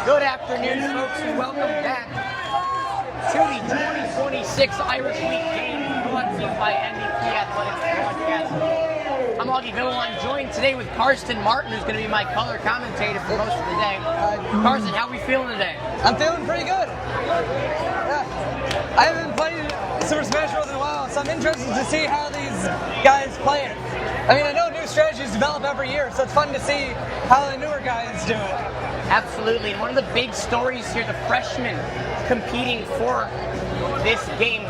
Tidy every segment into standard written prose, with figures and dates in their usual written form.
Good afternoon, folks, and welcome back to the 2026 Irish Week game brought to you by NDP Athletics Broadcast. I'm Augie Villa. I'm joined today with Karsten Martin, who's going to be my color commentator for most of the day. Karsten, how are we feeling today? I'm feeling pretty good. Yeah. I haven't played Super Smash Bros. In a while, so I'm interested to see how these guys play it. I mean, I know new strategies develop every year, so it's fun to see how the newer guys do it. Absolutely, and one of the big stories here, the freshmen competing for this game,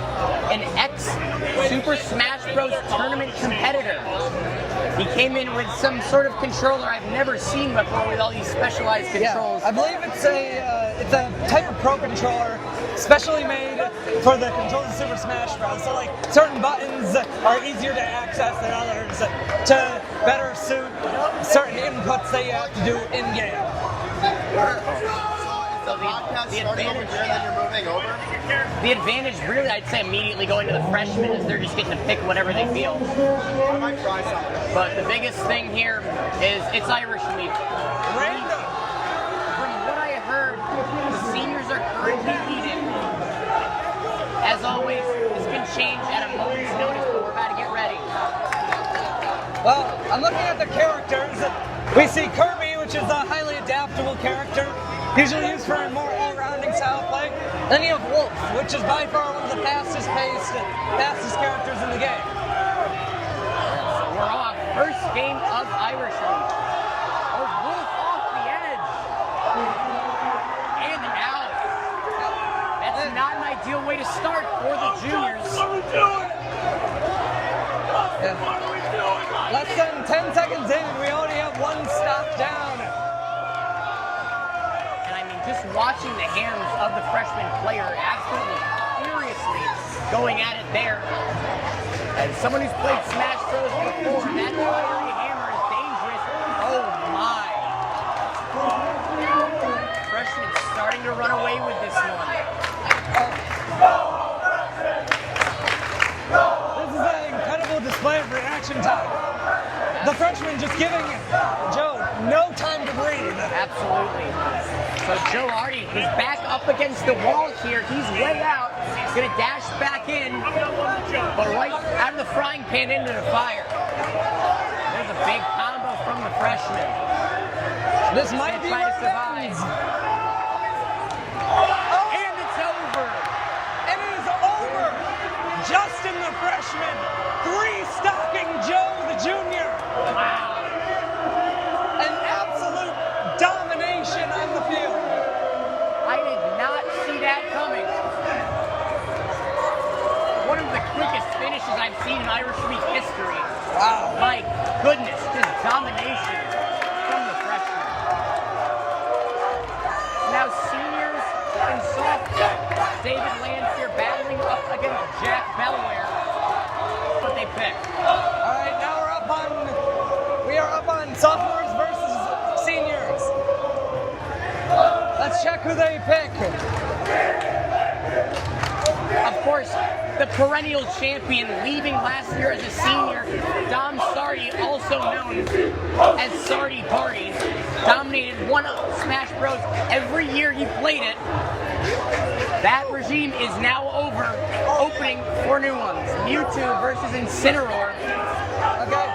an ex-Super Smash Bros. Tournament competitor. He came in with some sort of controller I've never seen before with all these specialized controls. Yeah, I believe it's a type of pro controller specially made for the controls of Super Smash Bros. So like certain buttons are easier to access than others to better suit certain inputs that you have to do in game. So the advantage really, I'd say, immediately going to the freshmen is they're just getting to pick whatever they feel. I might try something. But the biggest thing here is it's Irish Week. Random. From what I heard, the seniors are currently leading. As always, this can change at a moment's notice, but we're about to get ready. Well, I'm looking at the characters. We see Kirby, which is a highly adaptable character, usually used for a more all-rounding style play. Then you have Wolf, which is by far one of the fastest characters in the game. So we're off. First game of Irish Week. Oh, Wolf off the edge. And out. That's not an ideal way to start for the juniors. What are we doing? Yeah. What are we doing? Less than 10 seconds in, and we already have one stop down. And I mean, just watching the hands of the freshman player absolutely furiously going at it there. As someone who's played Smash Bros. Before, that fiery hammer is dangerous. Oh my. Freshman starting to run away with this one. This is an incredible display of reaction time. The freshman just giving Joe no time to breathe. Absolutely. So Joe Hardy, who's back up against the wall here. He's way out. He's going to dash back in, but right out of the frying pan into the fire. There's a big combo from the freshman. This might be try to survive. And it's over. And it is over. Justin the freshman, three-stocking Joe the junior. Wow. An absolute domination on the field. I did not see that coming. One of the quickest finishes I've seen in Irish Week history. Wow. My goodness, just domination from the freshman. Now seniors in softball, David Landspear battling up against Jack Bellware. What they pick. All right, now we are up on sophomores versus seniors. Let's check who they pick. Of course, the perennial champion leaving last year as a senior, Dom Sardi, also known as Sardi Party, dominated one Smash Bros. Every year he played it. That regime is now over, opening for new ones. Mewtwo versus Incineroar. Okay,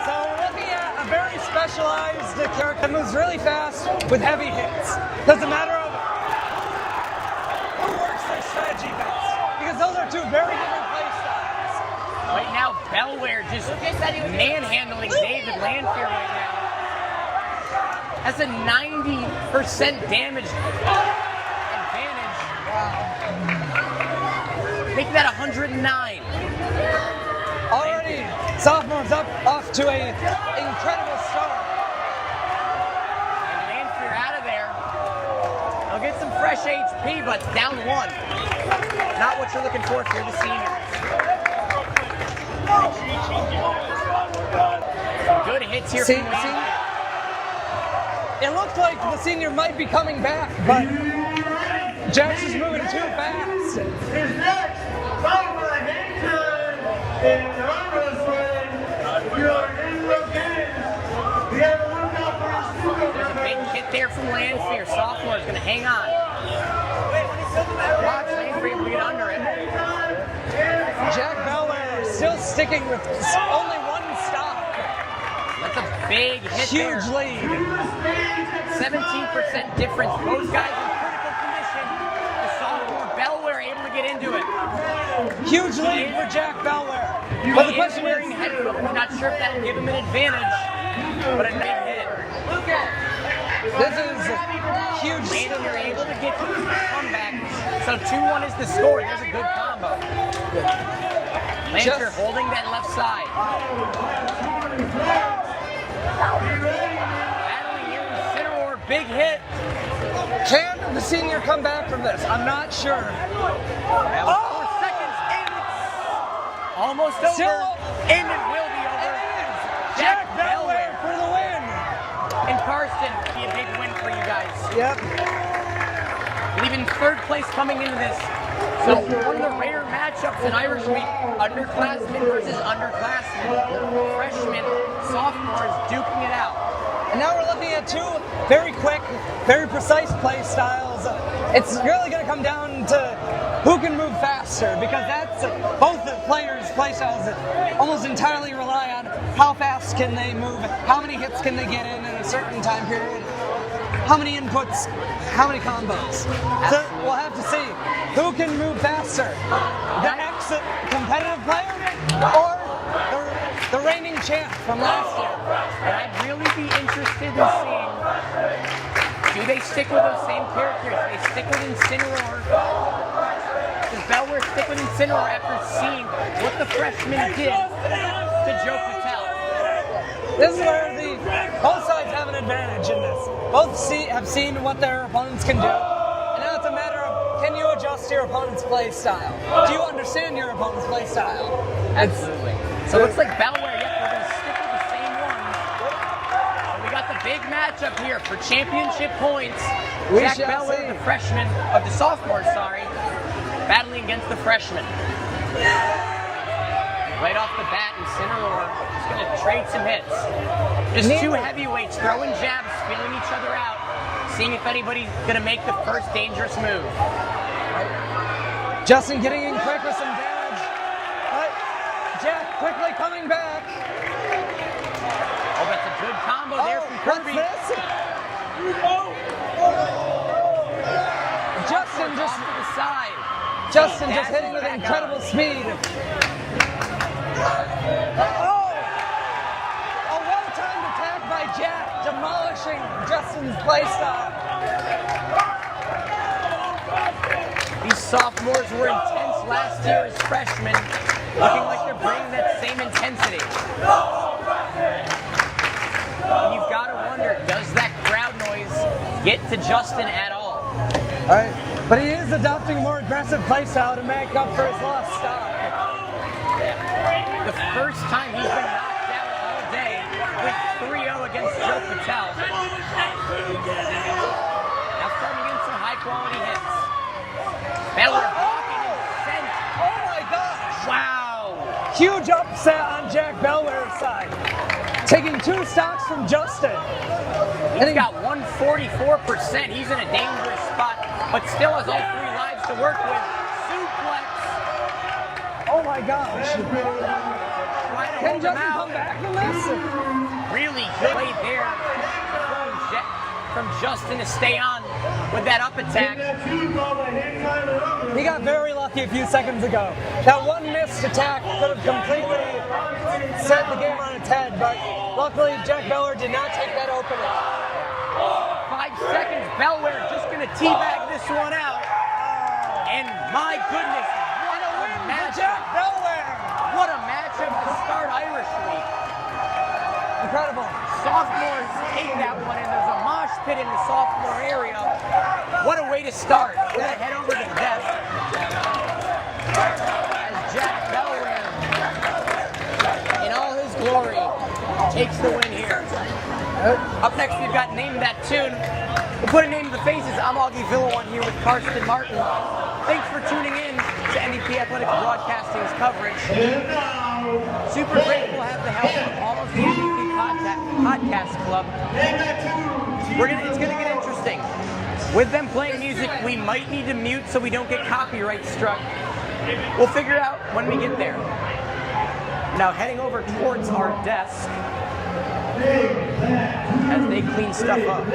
so we're looking at a very specialized character that moves really fast with heavy hits. Doesn't matter who works their strategy best, because those are two very different play styles. Right now, Bellware just manhandling David Landspear right now. That's a 90% damage advantage. Making that 109. Already, sophomores off to an incredible start. And Landspear out of there. They'll get some fresh HP, but down one. Not what you're looking for if you're the senior. Some good hits here from Landspear. It looked like the senior might be coming back, but Jax is moving too fast. Is next. Time for a hand turn in arm wrestling. We are in the game. We have a lookout for a super. There's a big hit there from lands here. Sophomore is going to hang on. Watch, Lane's able to get under it. Jack Belair still sticking with only one stop. That's a big hit Huge there. lead. 17% difference. Both guys in critical condition. The sophomore Belair able to get into it. Huge lead for Jack Belair. But But the the question wearing is, headphones. I'm not sure if that'll give him an advantage, but a big hit. this is huge. Landon, you're able to get the comeback. So 2-1 is the score. There's a good combo. Lancer holding that left side. Battling here in Cineroar. Big hit. Can the senior come back from this? I'm not sure. That was 4 seconds. And it's almost over. Still- And it will be over. Jack Belair for the win. And Karsten, be a big win for you guys. Yep. Leaving third place coming into this. So one of the rare matchups in Irish Week, underclassmen versus underclassmen. Freshmen, sophomores duking it out. And now we're looking at two very quick, very precise play styles. It's really going to come down to who can move faster, because that's both the players' play styles almost entirely rely on how fast can they move, how many hits can they get in a certain time period, how many inputs, how many combos. So we'll have to see who can move faster, the ex-competitive player or the reigning champ from last year. And I'd really be interested in seeing, do they stick with those same characters? Do they stick with Incineroar? Does Belair stick with Incineroar after seeing what the freshman did to Joe Patel? This is where both sides have an advantage in this. Both have seen what their opponents can do. And now it's a matter of, can you adjust your opponent's play style? Do you understand your opponent's play style? Absolutely. So it looks like Belair, yep, we're going to stick with the same ones. So we got the big matchup here for championship points. We Jack shall Belair, see. the freshman, of the sophomore, battling against the freshman. Right off the bat, Incineroar is going to trade some hits. Just two heavyweights throwing jabs, feeling each other out, seeing if anybody's going to make the first dangerous move. Justin getting in quick with some damage. But Jack quickly coming back. Oh, that's a good combo there from What's Kirby. this? Justin Off to the side. just hitting with incredible speed. Oh! A well-timed attack by Jack, demolishing Justin's playstyle. These sophomores were intense last year as freshmen, looking like they're bringing that same intensity. And you've got to wonder, does that crowd noise get to Justin at all? All right, but he is adopting a more aggressive playstyle to make up for his lost stock. The first time he's been knocked out all day with 3-0 against Joe Patel. Now starting to get some high-quality hits. Belair blocking and sent. Oh my gosh! Wow! Huge upset on Jack Belair's side. Taking two stocks from Justin. He's got 144%. He's in a dangerous spot, but still has all 3 lives to work with. Suplex. Oh my gosh. Trying to Can hold him Justin out. come back from this? Really good play there from Justin to stay on with that up attack. He got very lucky a few seconds ago. That one missed attack could have completely set the game on its head, but luckily Jack Belair did not take that opening. 5 seconds, Belair just going to teabag this one out. And my goodness, what a matchup. Jack Belair! What a matchup to start Irish Week. Incredible. Sophomores take that one, and there's a mosh pit in the sophomore area. What a way to start. We're going to head over to the desk. As Jack Belair, in all his glory, takes the win here. Up next, we've got Name That Tune. We'll put a name to the faces. I'm Augie Villawan here with Karsten Martin. Thanks for tuning in to NDP Athletics Broadcasting's coverage. Super grateful to have the help of all of the NDP Podcast Club. It's gonna get interesting. With them playing music, we might need to mute so we don't get copyright struck. We'll figure it out when we get there. Now heading over towards our desk as they clean stuff up.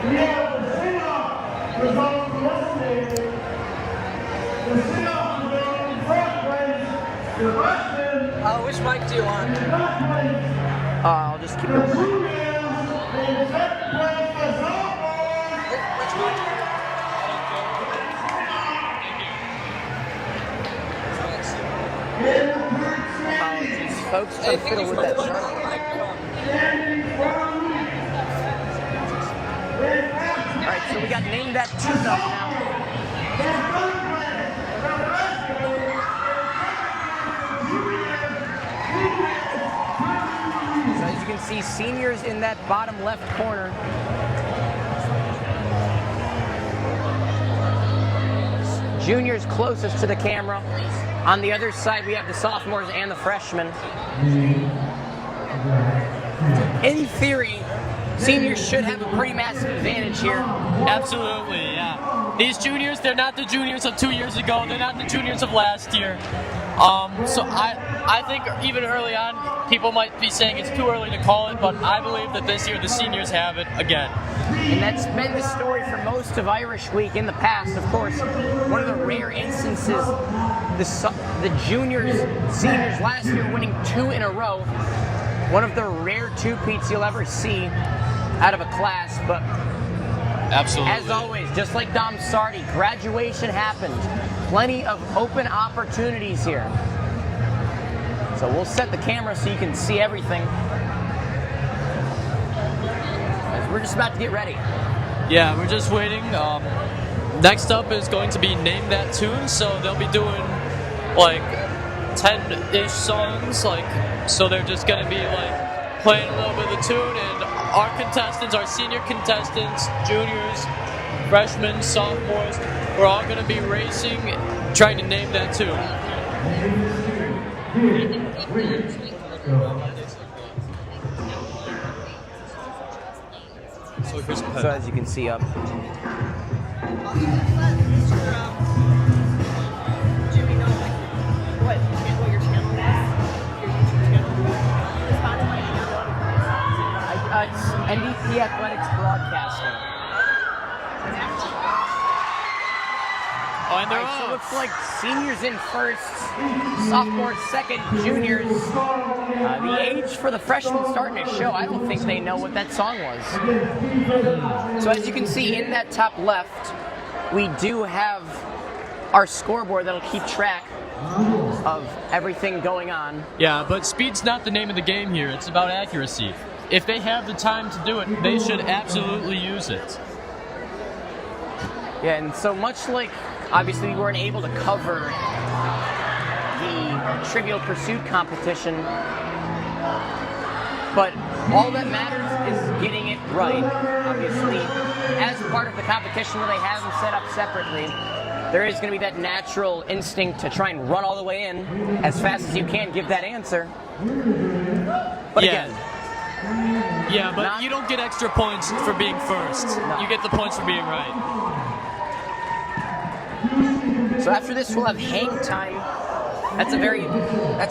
We have the sing-off results yesterday. The sing-off results in first place, the freshman. Which mic do you want? I'll just keep it. Juniors in second place, the sophomore. Which mic? Apologies, folks. Trying to fiddle with that chart. Alright, so we got named that tune up now. So as you can see, seniors in that bottom left corner. Juniors closest to the camera. On the other side, we have the sophomores and the freshmen. In theory, seniors should have a pretty massive advantage here. Absolutely, yeah. These juniors, they're not the juniors of 2 years ago. They're not the juniors of last year. So I think even early on, people might be saying it's too early to call it, but I believe that this year the seniors have it again. And that's been the story for most of Irish Week in the past. Of course, one of the rare instances, the juniors, seniors last year winning 2 in a row. One of the rare two-peats you'll ever see out of a class, but Absolutely. as always, just like Dom Sardi, graduation happened. Plenty of open opportunities here. So we'll set the camera so you can see everything. As we're just about to get ready. Yeah, we're just waiting. Next up is going to be Name That Tune, so they'll be doing like 10-ish songs, so they're just going to be playing a little bit of the tune, and our contestants, our senior contestants, juniors, freshmen, sophomores, we're all going to be racing, trying to name that tune. So as you can see up. It's NDP Athletics Broadcasting. Oh, and they're Alright, so it off. looks like seniors in first, sophomores second, juniors. The age for the freshmen starting to show. I don't think they know what that song was. So as you can see in that top left, we do have our scoreboard that'll keep track of everything going on. Yeah, but speed's not the name of the game here. It's about accuracy. If they have the time to do it, they should absolutely use it. Yeah, and so much like, obviously we weren't able to cover the Trivial Pursuit competition, but all that matters is getting it right. Obviously, as part of the competition where they have them set up separately, there is going to be that natural instinct to try and run all the way in as fast as you can, give that answer. But Yeah. again, Yeah, but you don't get extra points for being first. No. You get the points for being right. so after this we'll have hang time. That's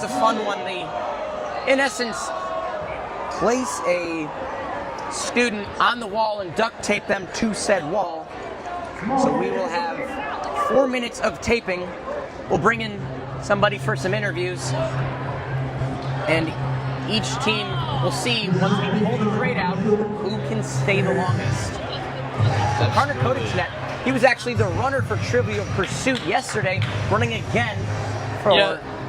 a fun one. They, in essence, place a student on the wall and duct tape them to said wall. So we will have 4 minutes of taping. We'll bring in somebody for some interviews, and each team will see, once we pull the grade out, who can stay the longest. So Connor Kodichnet, he was actually the runner for Trivial Pursuit yesterday, running again for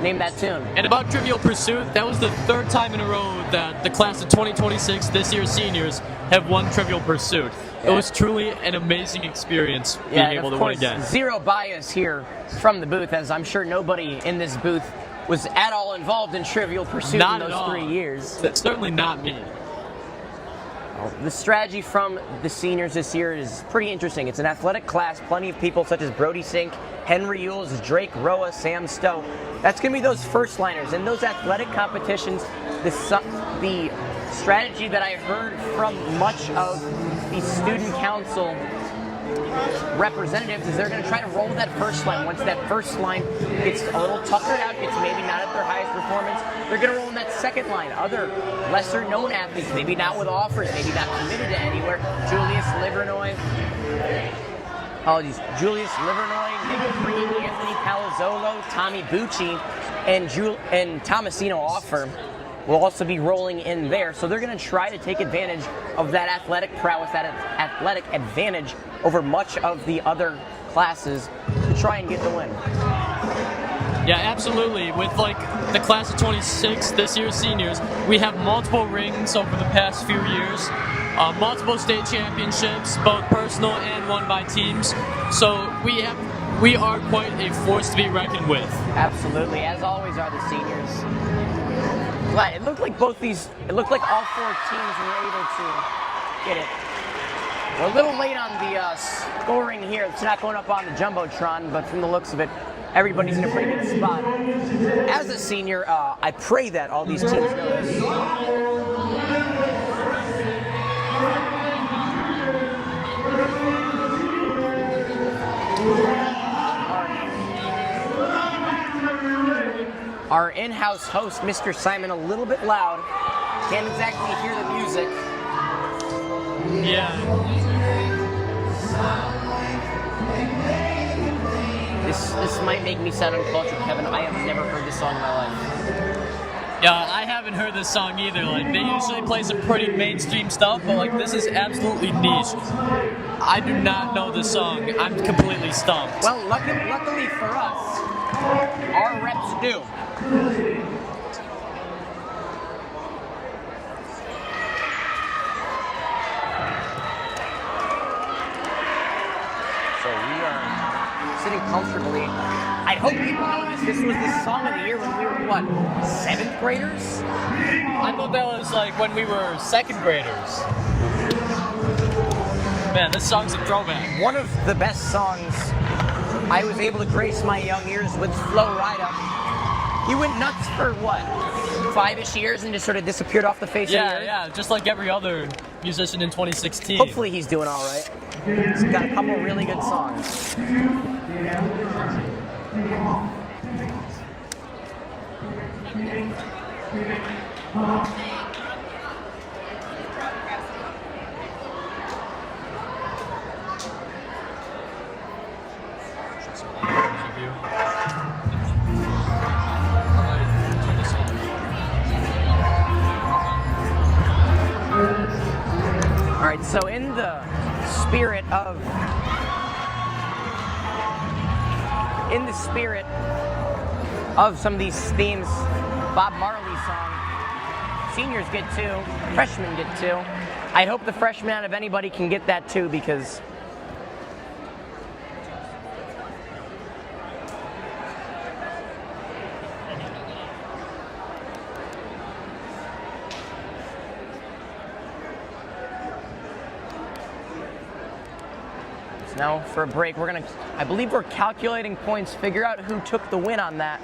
Name That Tune. And about Trivial Pursuit, that was the third time in a row that the class of 2026, this year's seniors, have won Trivial Pursuit. It was truly an amazing experience being able to win again. Zero bias here from the booth, as I'm sure nobody in this booth was at all involved in Trivial Pursuit Not in at those all. 3 years. That's certainly not me. The strategy from the seniors this year is pretty interesting. It's an athletic class, plenty of people such as Brody Sink, Henry Yules, Drake Roa, Sam Stowe. That's going to be those first liners. In those athletic competitions, the strategy that I heard from much of the student council representatives is they're going to try to roll that first line. Once that first line gets a little tuckered out, gets maybe not at their highest performance, they're going to roll in that second line. Other lesser known athletes, maybe not with offers, maybe not committed to anywhere. Julius Livernoy, Nick Green, Anthony Palazzolo, Tommy Bucci, and Tomasino offer will also be rolling in there. So they're going to try to take advantage of that athletic prowess, that athletic advantage over much of the other classes to try and get the win. Yeah, absolutely. With like the class of 26, this year's seniors, we have multiple rings over the past few years, multiple state championships, both personal and won by teams. So we are quite a force to be reckoned with. Absolutely, as always are the seniors. But it looked like all 4 teams were able to get it. We're a little late on the scoring here. It's not going up on the Jumbotron, but from the looks of it, everybody's in a pretty good spot. As a senior, I pray that all these teams know this. Our in-house host, Mr. Simon, a little bit loud. Can't exactly hear the music. Yeah. This might make me sound uncultured, Kevin. I have never heard this song in my life. Yeah, I haven't heard this song either. Like, they usually play some pretty mainstream stuff, but like this is absolutely niche. I do not know this song. I'm completely stumped. Well, luckily for us, our reps do. So we are sitting comfortably. I hope people know this. This was the song of the year when we were, what, 7th graders? I thought that was like when we were 2nd graders. Man, this song's a throwback. One of the best songs I was able to grace my young ears with Flo Rida. He went nuts for what, 5-ish years and just sort of disappeared off the face of the earth? Yeah, just like every other musician in 2016. Hopefully he's doing all right. He's got a couple really good songs. All right, so in the spirit of some of these themes, Bob Marley's song, seniors get 2, freshmen get 2. I hope the freshmen out of anybody can get that too, because now for a break. I believe we're calculating points, figure out who took the win on that.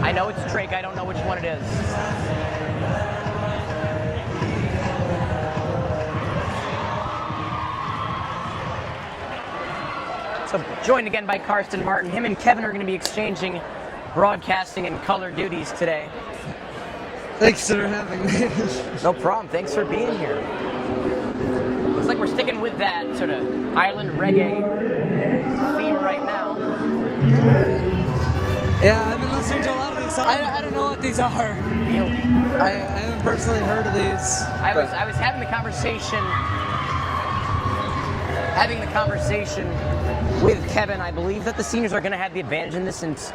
I know it's Drake, I don't know which one it is. So joined again by Karsten Martin. Him and Kevin are going to be exchanging broadcasting and color duties today. Thanks for having me. No problem. Thanks for being here. Looks like we're sticking with that sort of island reggae theme right now. Yeah, I've been listening to a lot of these songs. I don't know what these are. I haven't personally heard of these. I was having the conversation with Kevin. I believe that the seniors are going to have the advantage in this since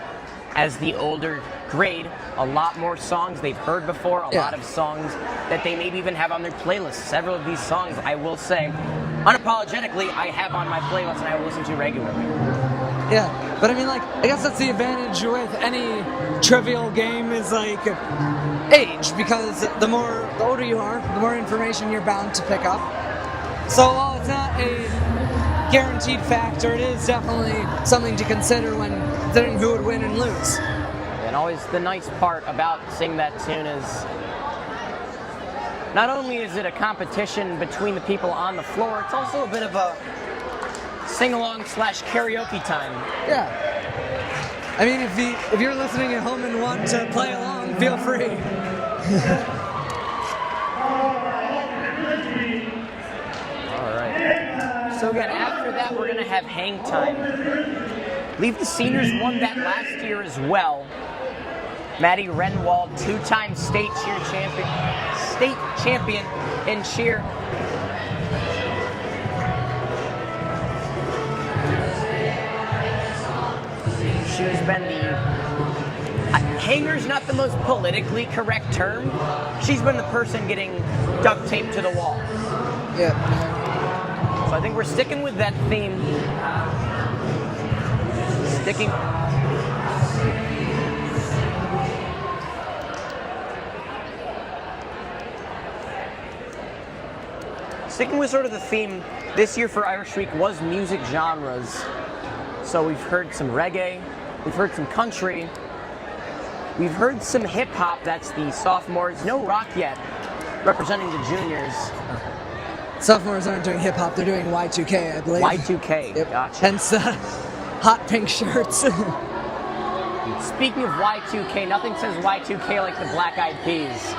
as the older grade, a lot more songs they've heard before, a lot of songs that they maybe even have on their playlist. Several of these songs, I will say, unapologetically, I have on my playlist and I will listen to regularly. Yeah, but I mean, like, I guess that's the advantage with any trivial game is like age, because the older you are, the more information you're bound to pick up. So while it's not a guaranteed factor, it is definitely something to consider when considering who would win and lose. And always the nice part about singing that tune is not only is it a competition between the people on the floor, it's also a bit of a sing-along / karaoke time. Yeah. I mean, if you're listening at home and want to play along, feel free. All right. So again, after that, we're going to have hang time. I believe the seniors won that last year as well. Maddie Renwald, 2-time state champion in cheer. She's been hanger's not the most politically correct term. She's been the person getting duct taped to the wall. Yeah. So I think we're sticking with that theme. Sticking with sort of the theme this year for Irish Week was music genres. So we've heard some reggae, we've heard some country, we've heard some hip hop, that's the sophomores. No rock yet, representing the juniors. Sophomores aren't doing hip hop, they're doing Y2K, I believe. Y2K, Yep. Gotcha. Hence hot pink shirts. Speaking of Y2K, nothing says Y2K like the Black Eyed Peas.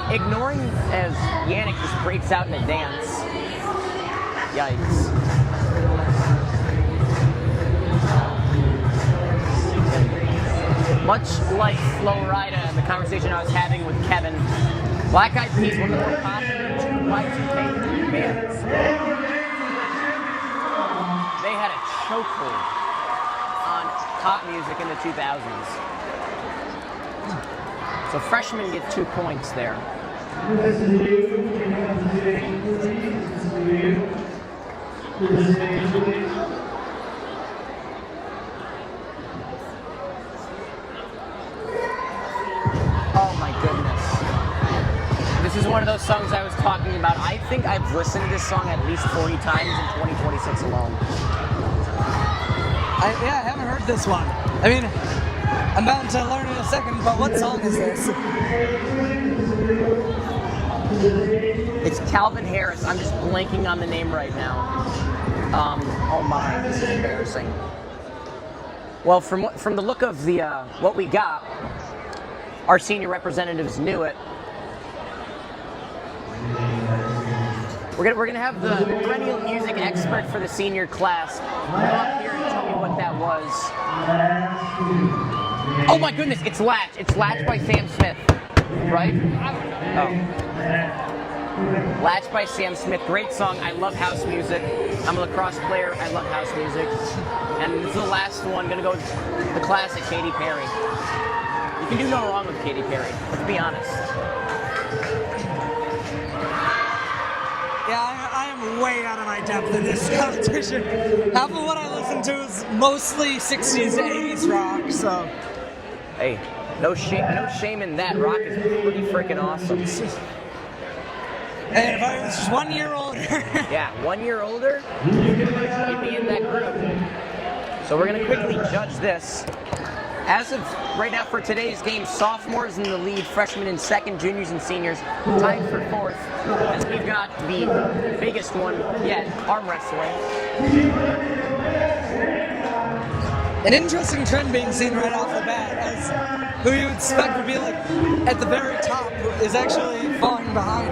Ignoring as Yannick just breaks out in a dance. Yikes. Much like Flo Rida and the conversation I was having with Kevin, Black Eyed Peas, one of the more popular Y2K bands. They had a chokehold on pop music in the 2000s. So freshmen get 2 points there. Oh my goodness. This is one of those songs I was talking about. I think I've listened to this song at least 40 times in 2026 alone. I haven't heard this one. I mean, I'm bound to learn in a second, but what song is this? It's Calvin Harris. I'm just blanking on the name right now. Oh my, this is embarrassing. Well, from the look of the what we got, our senior representatives knew it. We're gonna have the perennial music expert for the senior class come up here and tell me what that was. Oh my goodness, it's Latch. It's Latch by Sam Smith, right? Oh. Latch by Sam Smith, great song. I love house music. I'm a lacrosse player. I love house music. And this is the last one. Gonna go with the classic Katy Perry. You can do no wrong with Katy Perry. Let's be honest. Yeah, I am way out of my depth in this competition. Half of what I listen to is mostly 60s to 80s rock, so. Hey, no shame in that. Rock is pretty freaking awesome. And if I was just 1 year older. Yeah, 1 year older, you'd be in that group. So we're going to quickly judge this. As of right now for today's game, sophomores in the lead, freshmen in second, juniors and seniors tied for fourth. As we've got the biggest one yet, arm wrestling. An interesting trend being seen right off the bat, as who you would expect would be like at the very top is actually falling behind.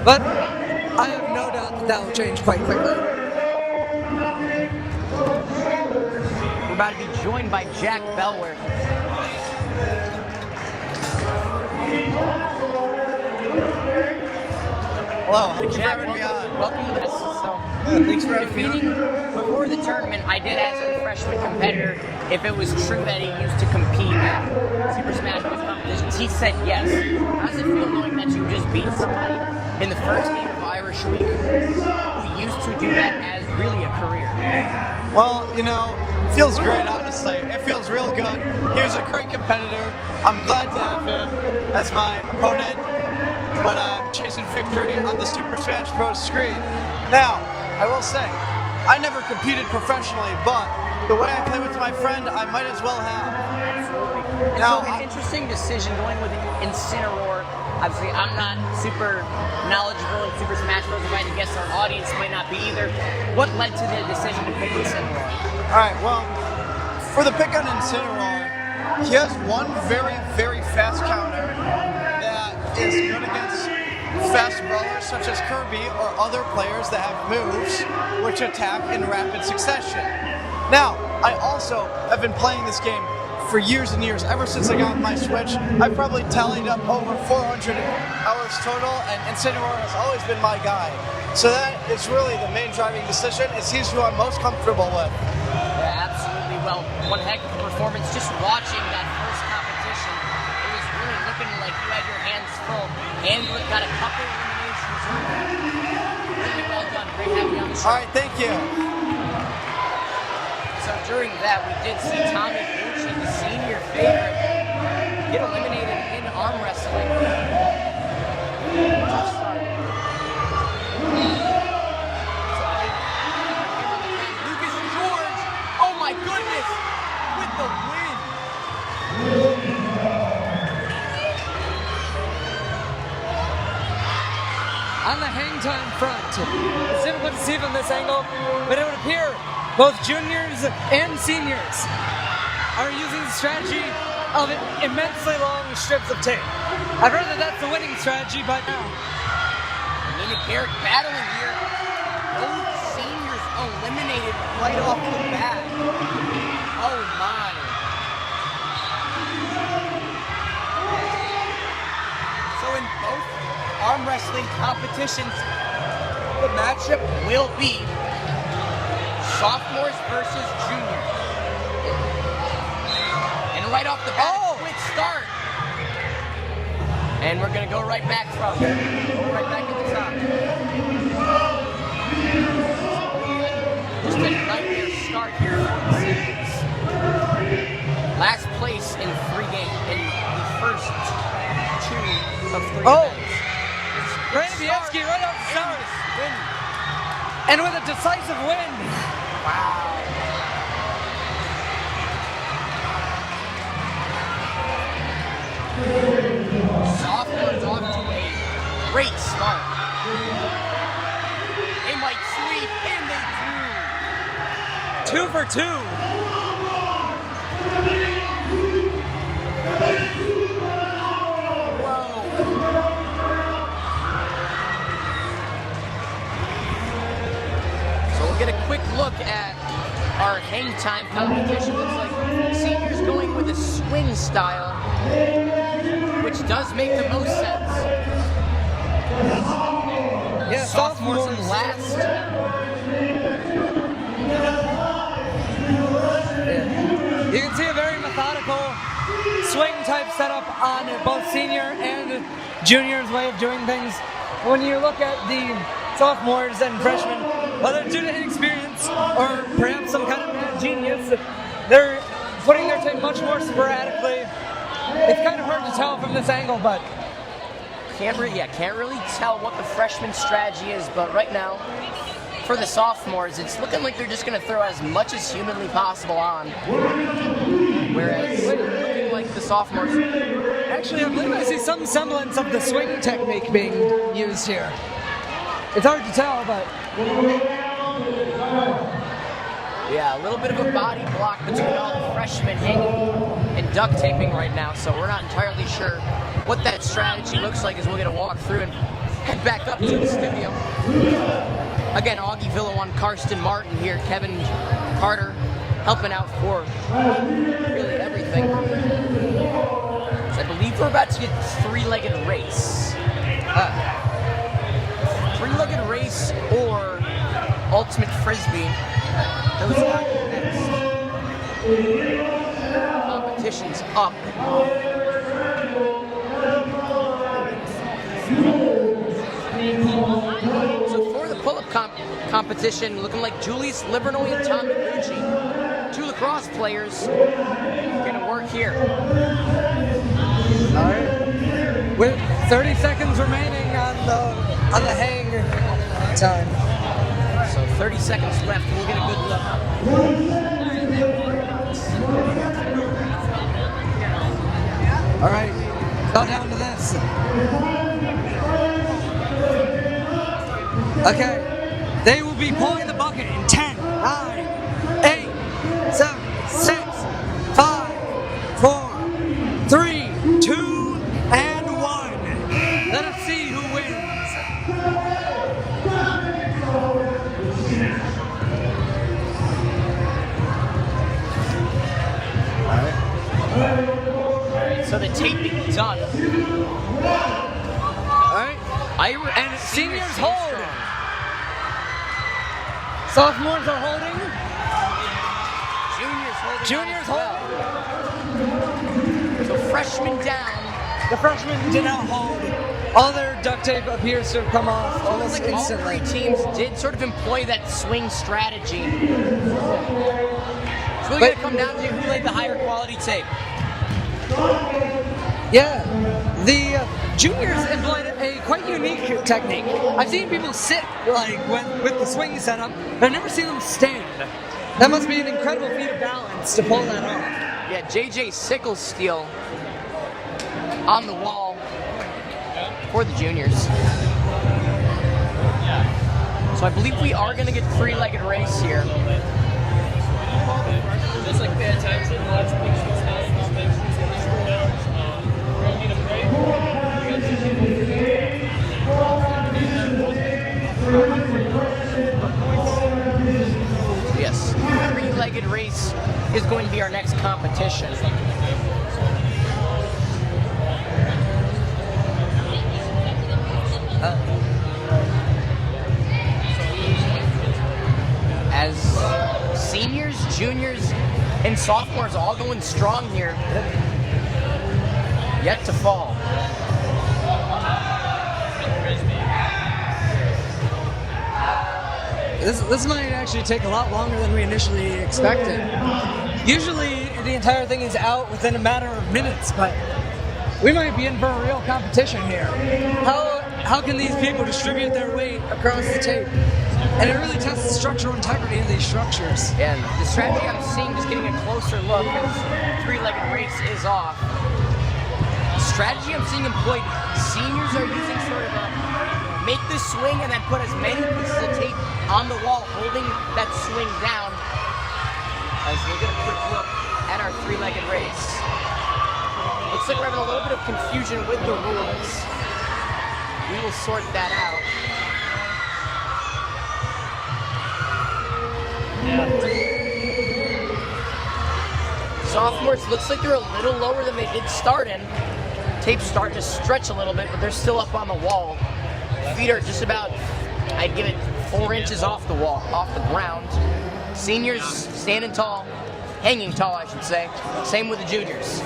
But I have no doubt that will change quite quickly. We're about to be joined by Jack Belworth. Hello, thank you for Jack, having me on. welcome to this. So, Thanks for having me on. Defeating before the tournament, I did ask the freshman competitor if it was true that he used to compete at Super Smash Bros. Competitions. He said yes. How does it feel knowing that you just beat somebody in the first game of Irish Week who used to do that as really a career? Well, you know, it feels great, honestly. It feels real good. He was a great competitor. I'm glad to have him as my opponent, but I'm chasing victory on the Super Smash Bros. Screen. Now, I will say, I never competed professionally, but the way I play with my friend, I might as well have. Absolutely. Now, so an interesting decision going with Incineroar. Obviously, I'm not super knowledgeable in Super Smash Bros. If I had to guess, our audience might not be either. What led to the decision to pick Incineroar? Alright, well, for the pick on Incineroar, he has one very, very fast counter that is good against fast brawlers such as Kirby or other players that have moves which attack in rapid succession. Now, I also have been playing this game for years and years. Ever since I got my Switch, I've probably tallied up over 400 hours total, and Incineroar has always been my guy. So that is really the main driving decision, is he's who I'm most comfortable with. Yeah, absolutely. Well, one heck of a performance. Just watching that first competition, it was really looking like you had your hands full. And you got a couple eliminations. Really well done. Great having you on the show. Alright, thank you. So during that, we did see Tommy Gucci, the senior favorite, get eliminated in arm wrestling. Lucas George, oh my goodness, with the win. On the hang time front, it's difficult to see from this angle, but it would appear both juniors and seniors are using the strategy of immensely long strips of tape. I've heard that that's the winning strategy, but now. Nina Garrett battling here. Both seniors eliminated right off the bat. Oh my. So in both arm wrestling competitions, the matchup will be sophomores versus juniors. And right off the bat, quick start. And we're gonna go right back from it. Go right back at the top. Just a nightmare start here for the seniors. Last place in 3 games, in the first 2 of 3 events. Brandon Bielski right off the start. And with a decisive win. Wow. Sophomores off to a great start. They might sweep, and they do. 2 for 2. So we'll get a quick look at our hang time competition. Looks like seniors going with a swing style, which does make the most sense. Yeah, Sophomores in last. You can see a very methodical swing type setup on both senior and juniors' way of doing things. When you look at the sophomores and freshmen, whether due to inexperience or perhaps some kind of mad genius, they're putting their tape much more sporadically. It's kind of hard to tell from this angle, but Can't really tell what the freshman strategy is, but right now, for the sophomores, it's looking like they're just going to throw as much as humanly possible on. Whereas, looking like the sophomores. actually I believe I see some semblance of the swing technique being used here. It's hard to tell, but Yeah, a little bit of a body block between all the freshmen hanging and duct taping right now, so we're not entirely sure what that strategy looks like as we'll get a walk through and head back up to the studio. Again, Augie Villa1, Karsten Martin here, Kevin Carter helping out for really everything. So I believe we're about to get three-legged race. Three-legged race or ultimate frisbee. Those are next. Competition's up. So for the pull-up competition, looking like Julius Livernoy and Tommy Gucci, 2 lacrosse players, gonna work here. All right. With 30 seconds remaining on the hang time. So 30 seconds left. We'll get a good look. All right. Go down to this. Okay. They will be pulling the bucket in 10, 9, 8, 7, 6, 5, 4, 3, 2, and 1. Let us see who wins. So the taping done. Alright. And seniors hold. Sophomores are holding. Juniors holding. Juniors hold. So freshmen down. The freshmen did not hold. All their duct tape appears to have come off almost Like all instantly. 3 teams did sort of employ that swing strategy. It's really going to come down to who laid the higher quality tape. Yeah, the juniors employed a quite unique technique. I've seen people sit like with the swing setup, but I've never seen them stand. That must be an incredible feat of balance to pull that off. Yeah, JJ Sickles steal on the wall for the juniors. So I believe we are going to get 3-legged race here. Just like pay attention, watch pictures, make sure you need a break. Yes, 3-legged race is going to be our next competition. As seniors, juniors, and sophomores all going strong here. Yet to fall. This might actually take a lot longer than we initially expected. Usually the entire thing is out within a matter of minutes, but we might be in for a real competition here. How can these people distribute their weight across the tape? And it really tests the structural integrity of these structures. And the strategy I'm seeing, just getting a closer look, as 3-legged race is off. The strategy I'm seeing employed, seniors are using sort of a make this swing and then put as many pieces of tape on the wall, holding that swing down. As we'll get a quick look at our 3-legged race. Looks like we're having a little bit of confusion with the rules. We will sort that out. Sophomores, looks like they're a little lower than they did starting. Tape's starting to stretch a little bit, but they're still up on the wall. Feet are just about, I'd give it 4 inches off the wall, off the ground. Seniors standing tall, hanging tall, I should say. Same with the juniors.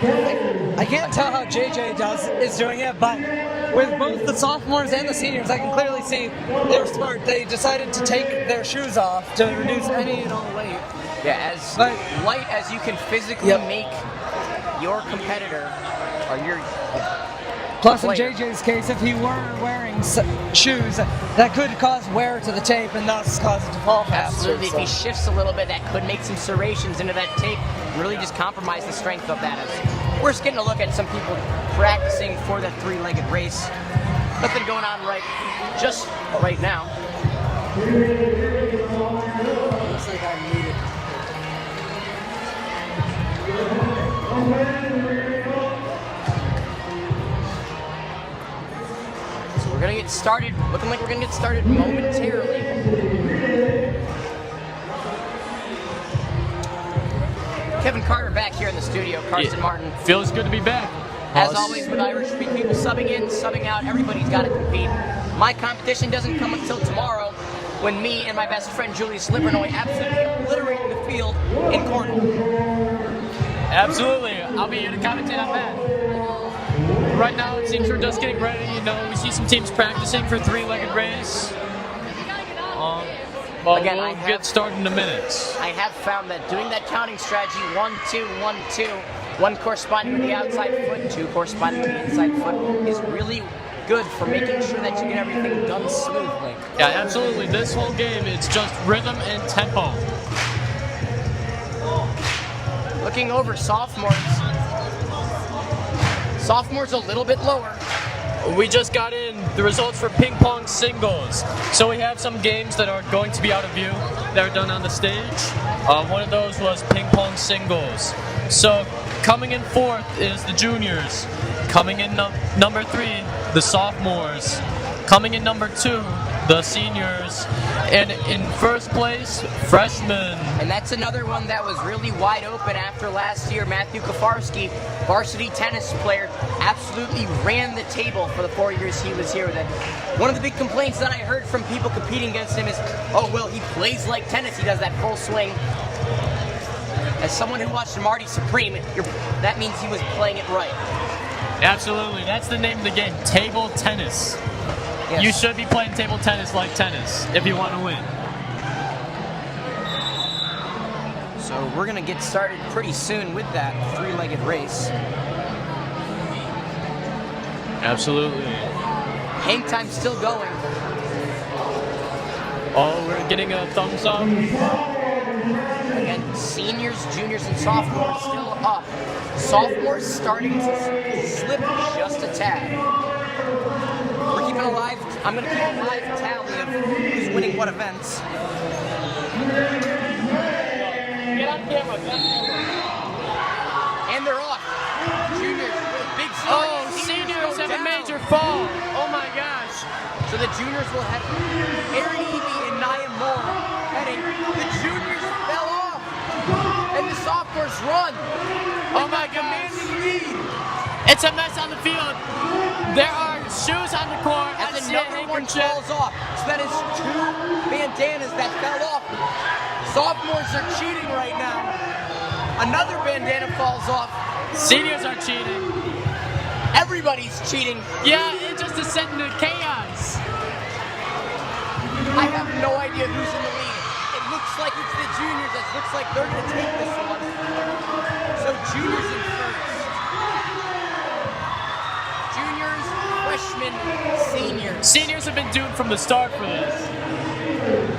I can't tell how JJ is doing it, but with both the sophomores and the seniors, I can clearly see they're smart. They decided to take their shoes off to reduce any and all weight. Yeah, as light as you can physically make your competitor or your Plus, player. in JJ's case, if he were wearing shoes, that could cause wear to the tape and thus cause it to fall faster. Absolutely, if he shifts a little bit, that could make some serrations into that tape, really just compromise the strength of that. We're just getting a look at some people practicing for that 3-legged race. Nothing going on just right now. Looks like I need it. So we're gonna get started, looking like we're gonna get started momentarily. Kevin Carter back here in the studio, Carson Martin. Feels good to be back. As always with Irish Street people subbing in, subbing out, everybody's got to compete. My competition doesn't come until tomorrow. when me and my best friend Julius Livernoy absolutely obliterated the field in Cornwall. Absolutely. I'll be here to commentate on that. Right now, it seems we're just getting ready. You know, we see some teams practicing for three-legged race. But Again, we'll get started in a minute. I have found that doing that counting strategy, 1, 2, 1, 2, 1 corresponding with the outside foot, 2 corresponding with the inside foot, is really good for making sure that you get everything done smoothly. Yeah, absolutely. This whole game, it's just rhythm and tempo. Looking over sophomores. Sophomores a little bit lower. We just got in the results for ping pong singles. So we have some games that are going to be out of view that are done on the stage. One of those was ping pong singles. So coming in 4th is the juniors. Coming in number 3, the sophomores. Coming in number 2, the seniors. And in 1st place, freshmen. And that's another one that was really wide open after last year. Matthew Kafarski, varsity tennis player, absolutely ran the table for the 4 years he was here. That one of the big complaints that I heard from people competing against him is, oh, well, he plays like tennis. He does that full swing. As someone who watched Marty Supreme, that means he was playing it right. Absolutely. That's the name of the game, table tennis. Yes. You should be playing table tennis like tennis if you want to win. So we're going to get started pretty soon with that three-legged race. Absolutely. Hang time's still going. Oh, we're getting a thumbs up. Again, seniors, juniors, and sophomores still up. Sophomores starting to slip just a tad. We're keeping alive. I'm going to keep a live tally of who's winning what events. Get on camera, And they're off. Juniors with a big start. Oh, seniors have a major fall. Oh my gosh. So the juniors will have Aaron Evie and Nia Moore heading. The juniors fell off. And the sophomores run. Oh my gosh. It's a mess on the field. There are shoes on the court. As the number one falls off. So that is 2 bandanas that fell off. Sophomores are cheating right now. Another bandana falls off. Seniors are cheating. Everybody's cheating. Yeah, it just descended into chaos. I have no idea who's in the lead. It looks like it's the juniors. It looks like they're going to take this one. So juniors in first. Juniors, freshmen, seniors. Seniors have been doomed from the start for this.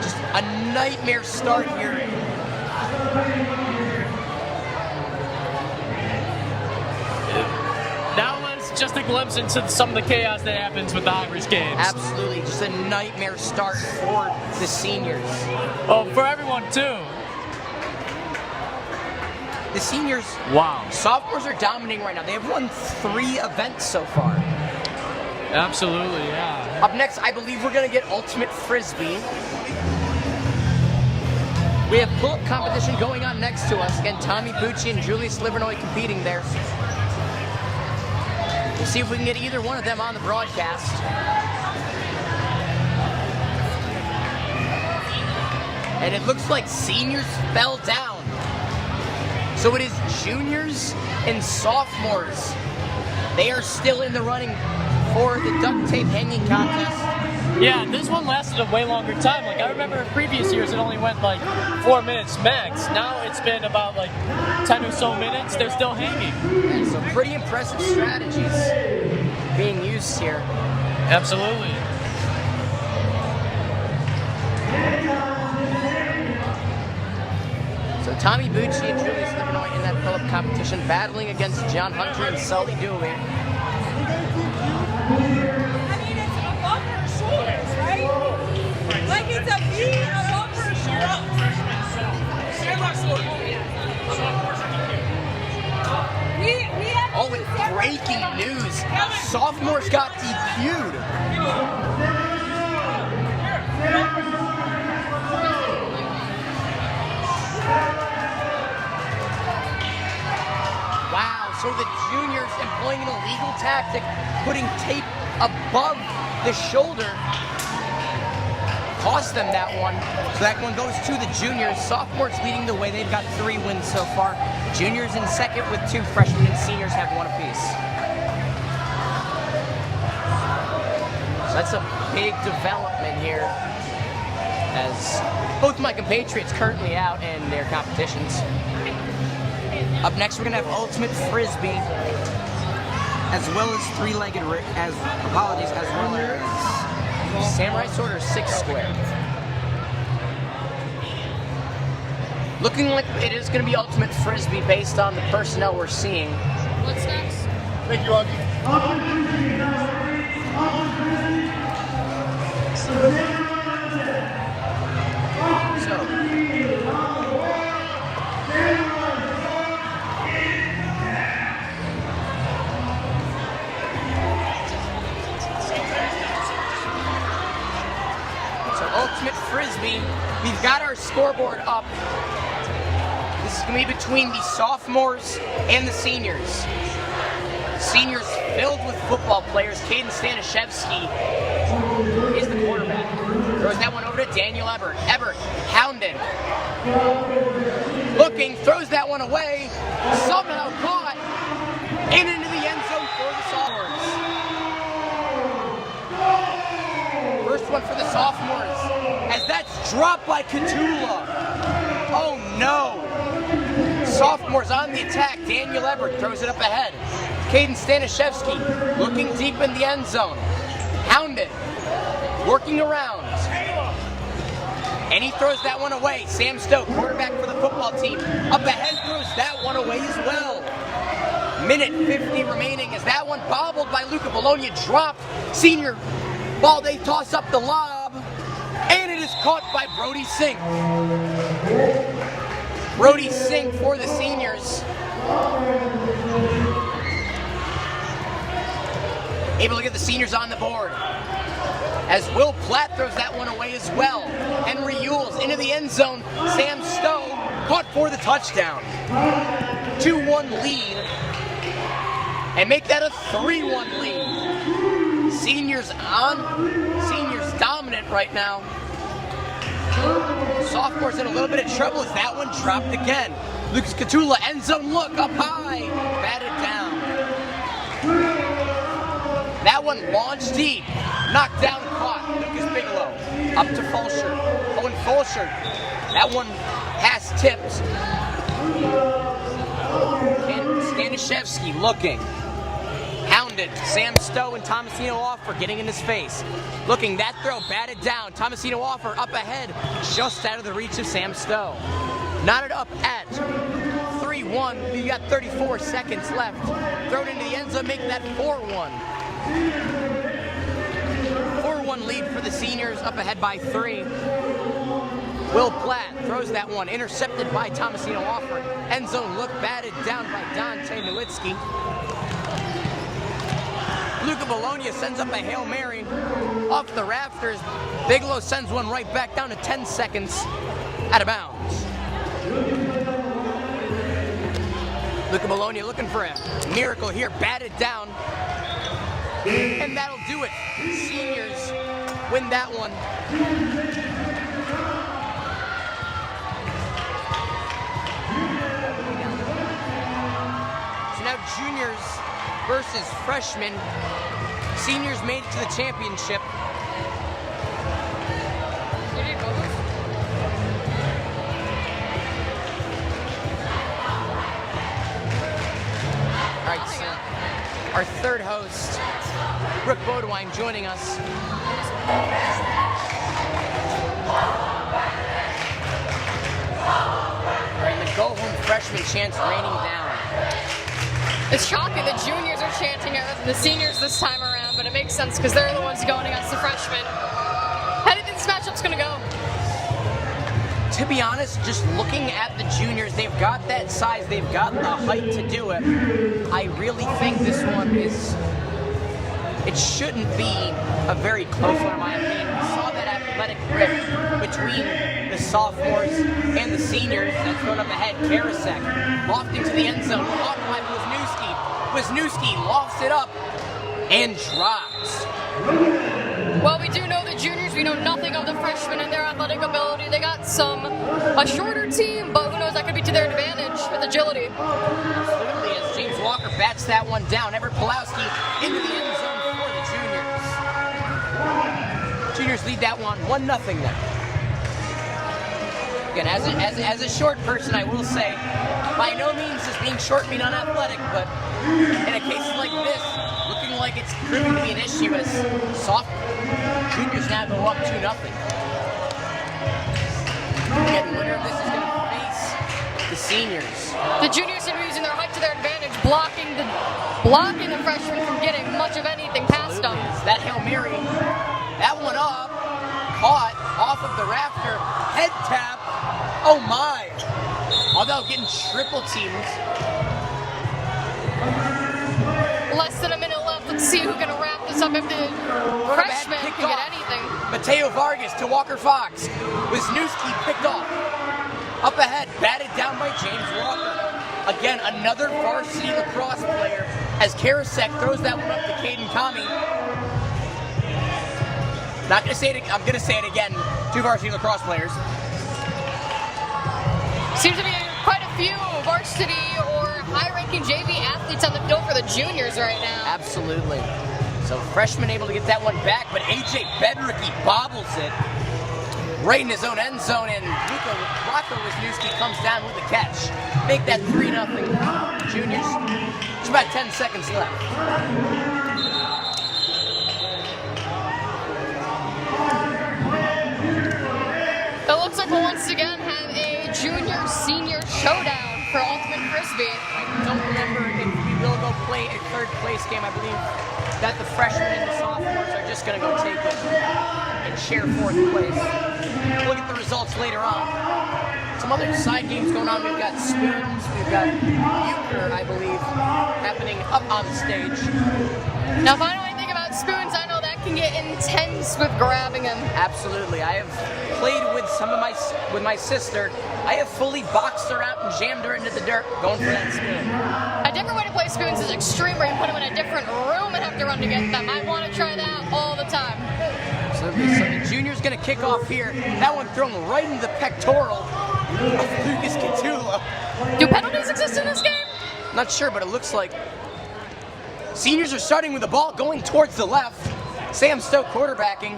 Just a nightmare start here. That was just a glimpse into some of the chaos that happens with the Irish games. Absolutely, just a nightmare start for the seniors. Oh, for everyone too. The seniors, Wow. sophomores are dominating right now. They have won 3 events so far. Absolutely, yeah. Up next, I believe we're going to get ultimate frisbee. We have pull-up competition going on next to us. Again, Tommy Bucci and Julius Livernoy competing there. We'll see if we can get either one of them on the broadcast. And it looks like seniors fell down. So it is juniors and sophomores. They are still in the running for the duct tape hanging contest. Yeah, this one lasted a way longer time. Like, I remember in previous years it only went like 4 minutes max. Now it's been about like 10 or so minutes. They're still hanging. So pretty impressive strategies being used here. Absolutely. So Tommy Bucci and Julius Livernoy in that pull-up competition, battling against John Hunter and Sully Dooley. I mean, it's above her shoulders, right? Like it's a V above her shoulders. We have Oh, and breaking news. Sophomores got DQ'd. Wow, so the juniors employing an illegal tactic, putting tape above the shoulder cost them that one. So that one goes to the juniors. Sophomores leading the way. They've got 3 wins so far. Juniors in second with 2. Freshmen and seniors have 1 apiece. So that's a big development here, as both my compatriots currently out in their competitions. Up next, we're gonna have ultimate frisbee, as well as 3-legged, as well as samurai sword or 6 square. Looking like it is gonna be ultimate frisbee based on the personnel we're seeing. What's next? Thank you, Augie. So ultimate frisbee, we've got our scoreboard up. This is going to be between the sophomores and the seniors. Seniors filled with football players. Caden Stanishevsky is the quarterback. Throws that one over to Daniel Ebert. Ebert, hounded. Looking, throws that one away. Somehow caught. And into the end zone for the sophomores. First one for the sophomores. As that's dropped by Cthulhu. Oh no. Sophomores on the attack. Daniel Ebert throws it up ahead. Caden Stanishevsky looking deep in the end zone. Hounded. Working around. And he throws that one away. Sam Stowe, quarterback for the football team. Up ahead, throws that one away as well. Minute 50 remaining as that one bobbled by Luca Bologna. Dropped. Senior ball, they toss up the lob. And it is caught by Brody Sink. Brody Sink for the seniors. Able to get the seniors on the board. As Will Platt throws that one away as well. Henry Yules into the end zone. Sam Stowe caught for the touchdown. 2-1 lead. And make that a 3-1 lead. Seniors dominant right now. Sophomores in a little bit of trouble as that one dropped again. Lucas Cthulhu, end zone look, up high. Batted down. That one launched deep. Knocked down, caught. Lucas Bigelow. Up to Fulcher. Owen Fulcher. That one pass tipped. And Stanishevsky looking. Hounded. Sam Stowe and Thomasino Offer getting in his face. Looking, that throw batted down. Thomasino Offer up ahead. Just out of the reach of Sam Stowe. Knotted up at 3-1. We've got 34 seconds left. Thrown into the end zone, make that 4-1. 4-1 lead for the seniors, up ahead by 3. Will Platt throws that one, intercepted by Thomasino Offer. End zone look batted down by Dante Nowitzki. Luca Bologna sends up a Hail Mary off the rafters. Bigelow sends one right back down to 10 seconds out of bounds. Luca Bologna looking for a miracle here, batted down. And that'll do it. Seniors win that one. So now juniors versus freshmen. Seniors made it to the championship. All right, so our third host, Brooke Bodewine, joining us. All right, the go-home freshman chants raining down. It's shocking the juniors are chanting it than the seniors this time around, but it makes sense because they're the ones going against the freshmen. How do you think this matchup's going to go? To be honest, just looking at the juniors, they've got that size, they've got the height to do it. I really think this one it shouldn't be a very close one in my opinion. We saw that athletic rift between the sophomores and the seniors. That's thrown up ahead. Karasek lofting to the end zone, caught by Wisniewski. Wisniewski lofts it up and drops. Well, we do know the juniors. We know nothing of the freshmen and their athletic ability. They got a shorter team, but who knows, that could be to their advantage with agility. Absolutely, as James Walker bats that one down. Everett Pulowski into the end zone for the juniors. Juniors lead that one 1-0 then. Again, as a short person, I will say, by no means does being short mean unathletic, but in a case like this, looking like it's proving to be an issue as juniors now go up 2-0. Again, the winner of this is going to face the seniors. The juniors are using their height to their advantage, blocking the freshmen from getting much of anything past them. That Hail Mary, that one up, caught off of the rafter, head tap. Oh my! Although getting triple teamed. Less than a minute left. Let's see who can wrap this up if the freshman can get anything. Mateo Vargas to Walker Fox. Wisniewski picked off. Up ahead, batted down by James Walker. Again, another varsity lacrosse player as Karasek throws that one up to Caden Kami. Not gonna say it. I'm gonna say it again. 2 varsity lacrosse players. Seems to be quite a few varsity or high-ranking JV athletes on the field for the juniors right now. Absolutely. So freshman able to get that one back, but AJ Bedricky bobbles it right in his own end zone, and Rocco Wisniewski comes down with a catch. Make that 3-0 juniors. It's about 10 seconds left. It looks like we'll once again have a junior-senior showdown for Ultimate Frisbee. I don't remember if we will go play a third place game. I believe that the freshmen and the sophomores are just going to go take it and share 4th place. We'll get the results later on. Some other side games going on. We've got Spoons, we've got Euchre, I believe, happening up on the stage. Now, if I know anything about Spoons, I know that can get intense with grabbing him. Absolutely. I have played with with my sister. I have fully boxed her out and jammed her into the dirt, going for that spoon. A different way to play Spoons is extreme, where you put them in a different room and have to run to get them. I want to try that all the time. So the junior's going to kick off here. That one thrown right into the pectoral of Lucas Catula. Do penalties exist in this game? Not sure, but it looks like seniors are starting with the ball going towards the left. Sam Stowe quarterbacking.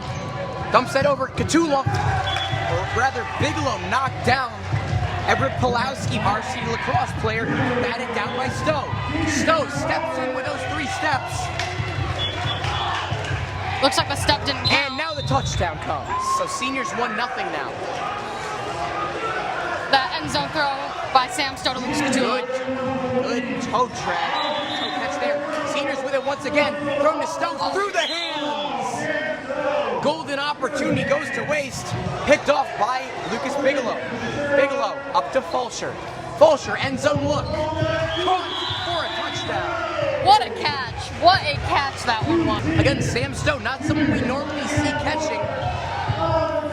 Dumps that over Catula. Or rather, Bigelow knocked down Everett Pulowski, varsity lacrosse player, batted down by Stowe. Stowe steps in with those 3 steps. Looks like the step didn't count. And now the touchdown comes. So seniors 1-0 now. That end zone throw by Sam Stowe to Lucas Catula. Good toe trap. Toe catch there. Seniors with it once again. Thrown to Stowe through the hands. Golden opportunity goes to waste. Picked off by Lucas Bigelow. Bigelow up to Fulcher. Fulcher, end zone look. Caught for a touchdown. What a catch. What a catch that one was. Again, Sam Stowe, not someone we normally see catching.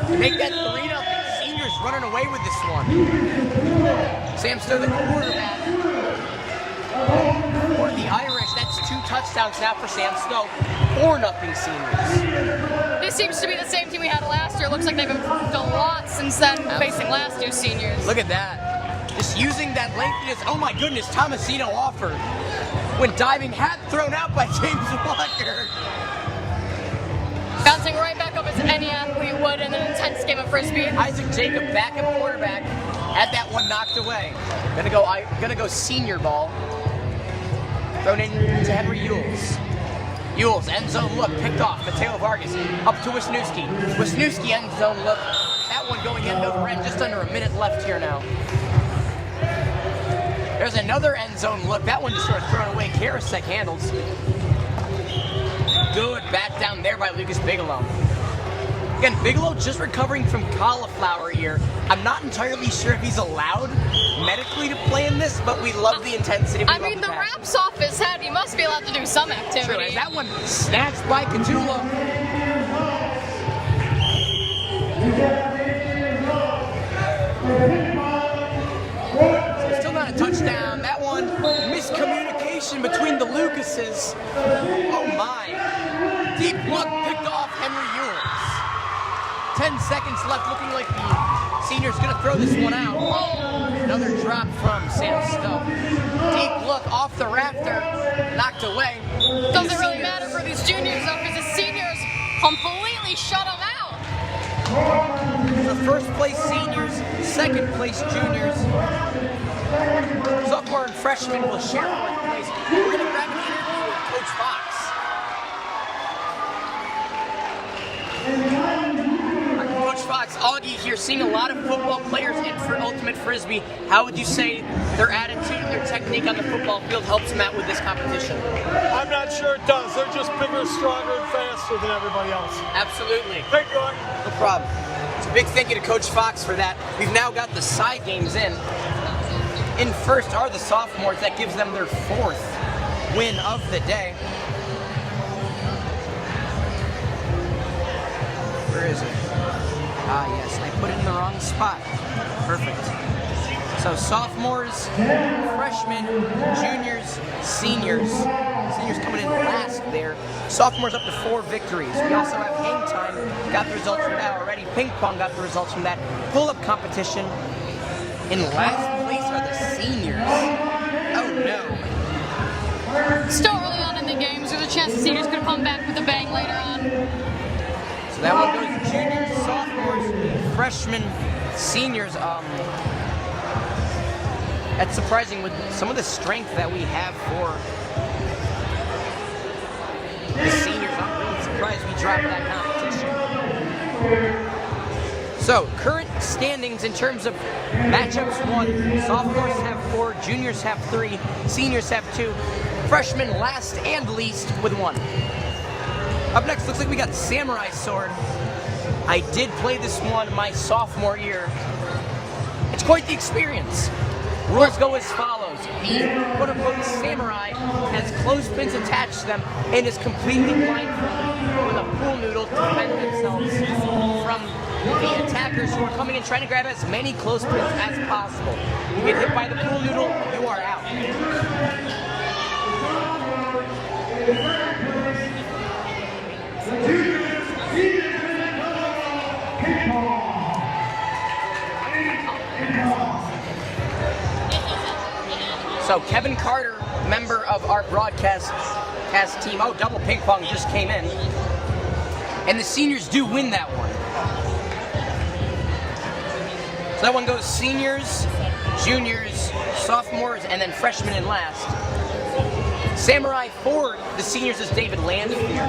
To make that 3-0. Seniors running away with this one. Sam Stowe, the quarterback. For the Irish, that's 2 touchdowns now for Sam Stowe. 4-0 seniors. This seems to be the same team we had last year. Looks like they've improved a lot since then, facing last year's seniors. Look at that. Just using that lengthiness. Oh my goodness, Tomasino offered. When diving, hat thrown out by James Walker. Bouncing right back up as any athlete would in an intense game of Frisbee. Isaac Jacob, backup quarterback, had that one knocked away. Gonna go senior ball. Thrown in to Henry Ewells. Ewells, end zone look, picked off. Mateo Vargas up to Wisniewski. Wisniewski, end zone look. That one going end over end, just under a minute left here now. There's another end zone look. That one just sort of thrown away. Karasek handles. Good bat down there by Lucas Bigelow. Again, Bigelow just recovering from cauliflower ear. I'm not entirely sure if he's allowed medically to play in this, but we love the intensity. I mean, the wrap's off his head. He must be allowed to do some activity. True, that one snatched by Catula. So still not a touchdown. That one, miscommunication formation between the Lucases. Oh my. Deep look picked off Henry Ewers. 10 seconds left, looking like the senior's gonna throw this one out. Another drop from Sam Stowe. Deep look off the rafter, knocked away. Doesn't really matter for these juniors though, because the seniors completely shut them out. The first place seniors, second place juniors. Sophomore and freshman will share fourth place. We're gonna grab an interview with Coach Fox. Coach Fox, Augie here, seeing a lot of football players in for Ultimate Frisbee. How would you say their attitude and their technique on the football field helps them out with this competition? I'm not sure it does. They're just bigger, stronger, and faster than everybody else. Absolutely. Thank you. No problem. It's a big thank you to Coach Fox for that. We've now got the side games in. In first are the sophomores. That gives them their fourth win of the day. Where is it? Ah, yes, I put it in the wrong spot. Perfect. So sophomores, freshmen, juniors, seniors. Seniors coming in last there. Sophomores up to 4 victories. We also have hang time. Got the results from that already. Ping pong got the results from that. Pull-up competition. In last place are the seniors. Oh no. Still early on in the games. There's a chance the seniors could come back with a bang later on. So that one goes to juniors, sophomores, freshmen, seniors. That's surprising with some of the strength that we have for the seniors. I'm really surprised we dropped that competition. So, current standings in terms of matchups: 1, sophomores have 4, juniors have 3, seniors have 2, freshmen last and least with 1. Up next, looks like we got Samurai Sword. I did play this one my sophomore year. It's quite the experience. Rules go as follows. The quote-unquote samurai has clothespins attached to them and is completely blindfolded with a pool noodle to defend themselves from the attackers who are coming and trying to grab as many clothespins as possible. You get hit by the pool noodle, you are out. So Kevin Carter, member of our broadcast team, double ping pong just came in, and the seniors do win that one. So that one goes seniors, juniors, sophomores, and then freshmen in last. Samurai for the seniors is David Landfier.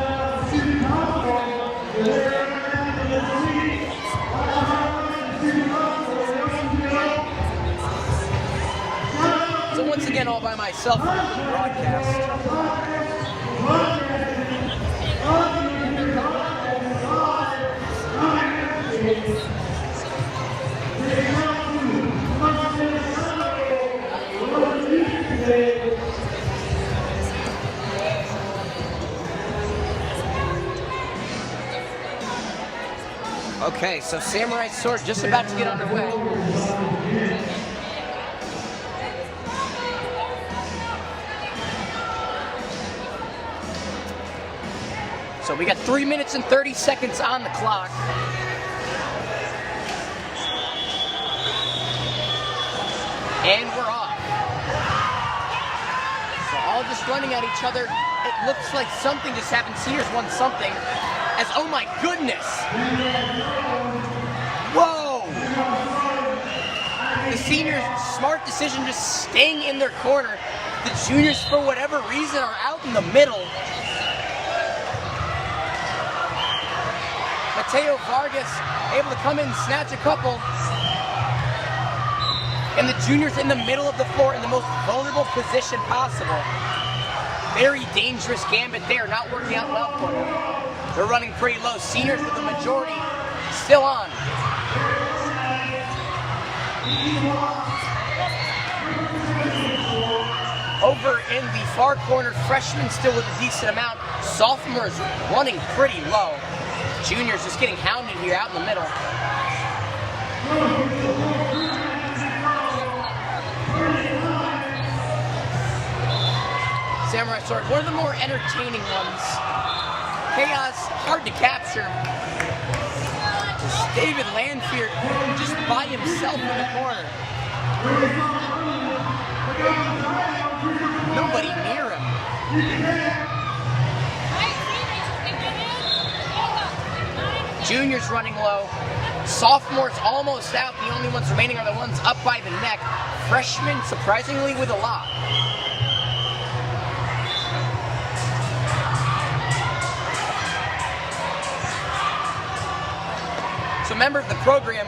So once again, all by myself on the broadcast. Okay, so Samurai Sword just about to get underway. So we got 3 minutes and 30 seconds on the clock. And we're off. So all just running at each other. It looks like something just happened. Seniors won something. As, oh my goodness! Whoa! The seniors, smart decision, just staying in their corner. The juniors, for whatever reason, are out in the middle. Mateo Vargas able to come in and snatch a couple. And the juniors in the middle of the floor in the most vulnerable position possible. Very dangerous gambit there, not working out well for them. They're running pretty low. Seniors with the majority still on. Over in the far corner, freshmen still with a decent amount. Sophomores running pretty low. Juniors just getting hounded here out in the middle. samurai sword. One of the more entertaining ones. Chaos, hard to capture. It's David Lanfear just by himself in the corner. Nobody near him. Junior's running low. Sophomore's almost out. The only ones remaining are the ones up by the neck. Freshman, surprisingly, with a lot. So member of the program,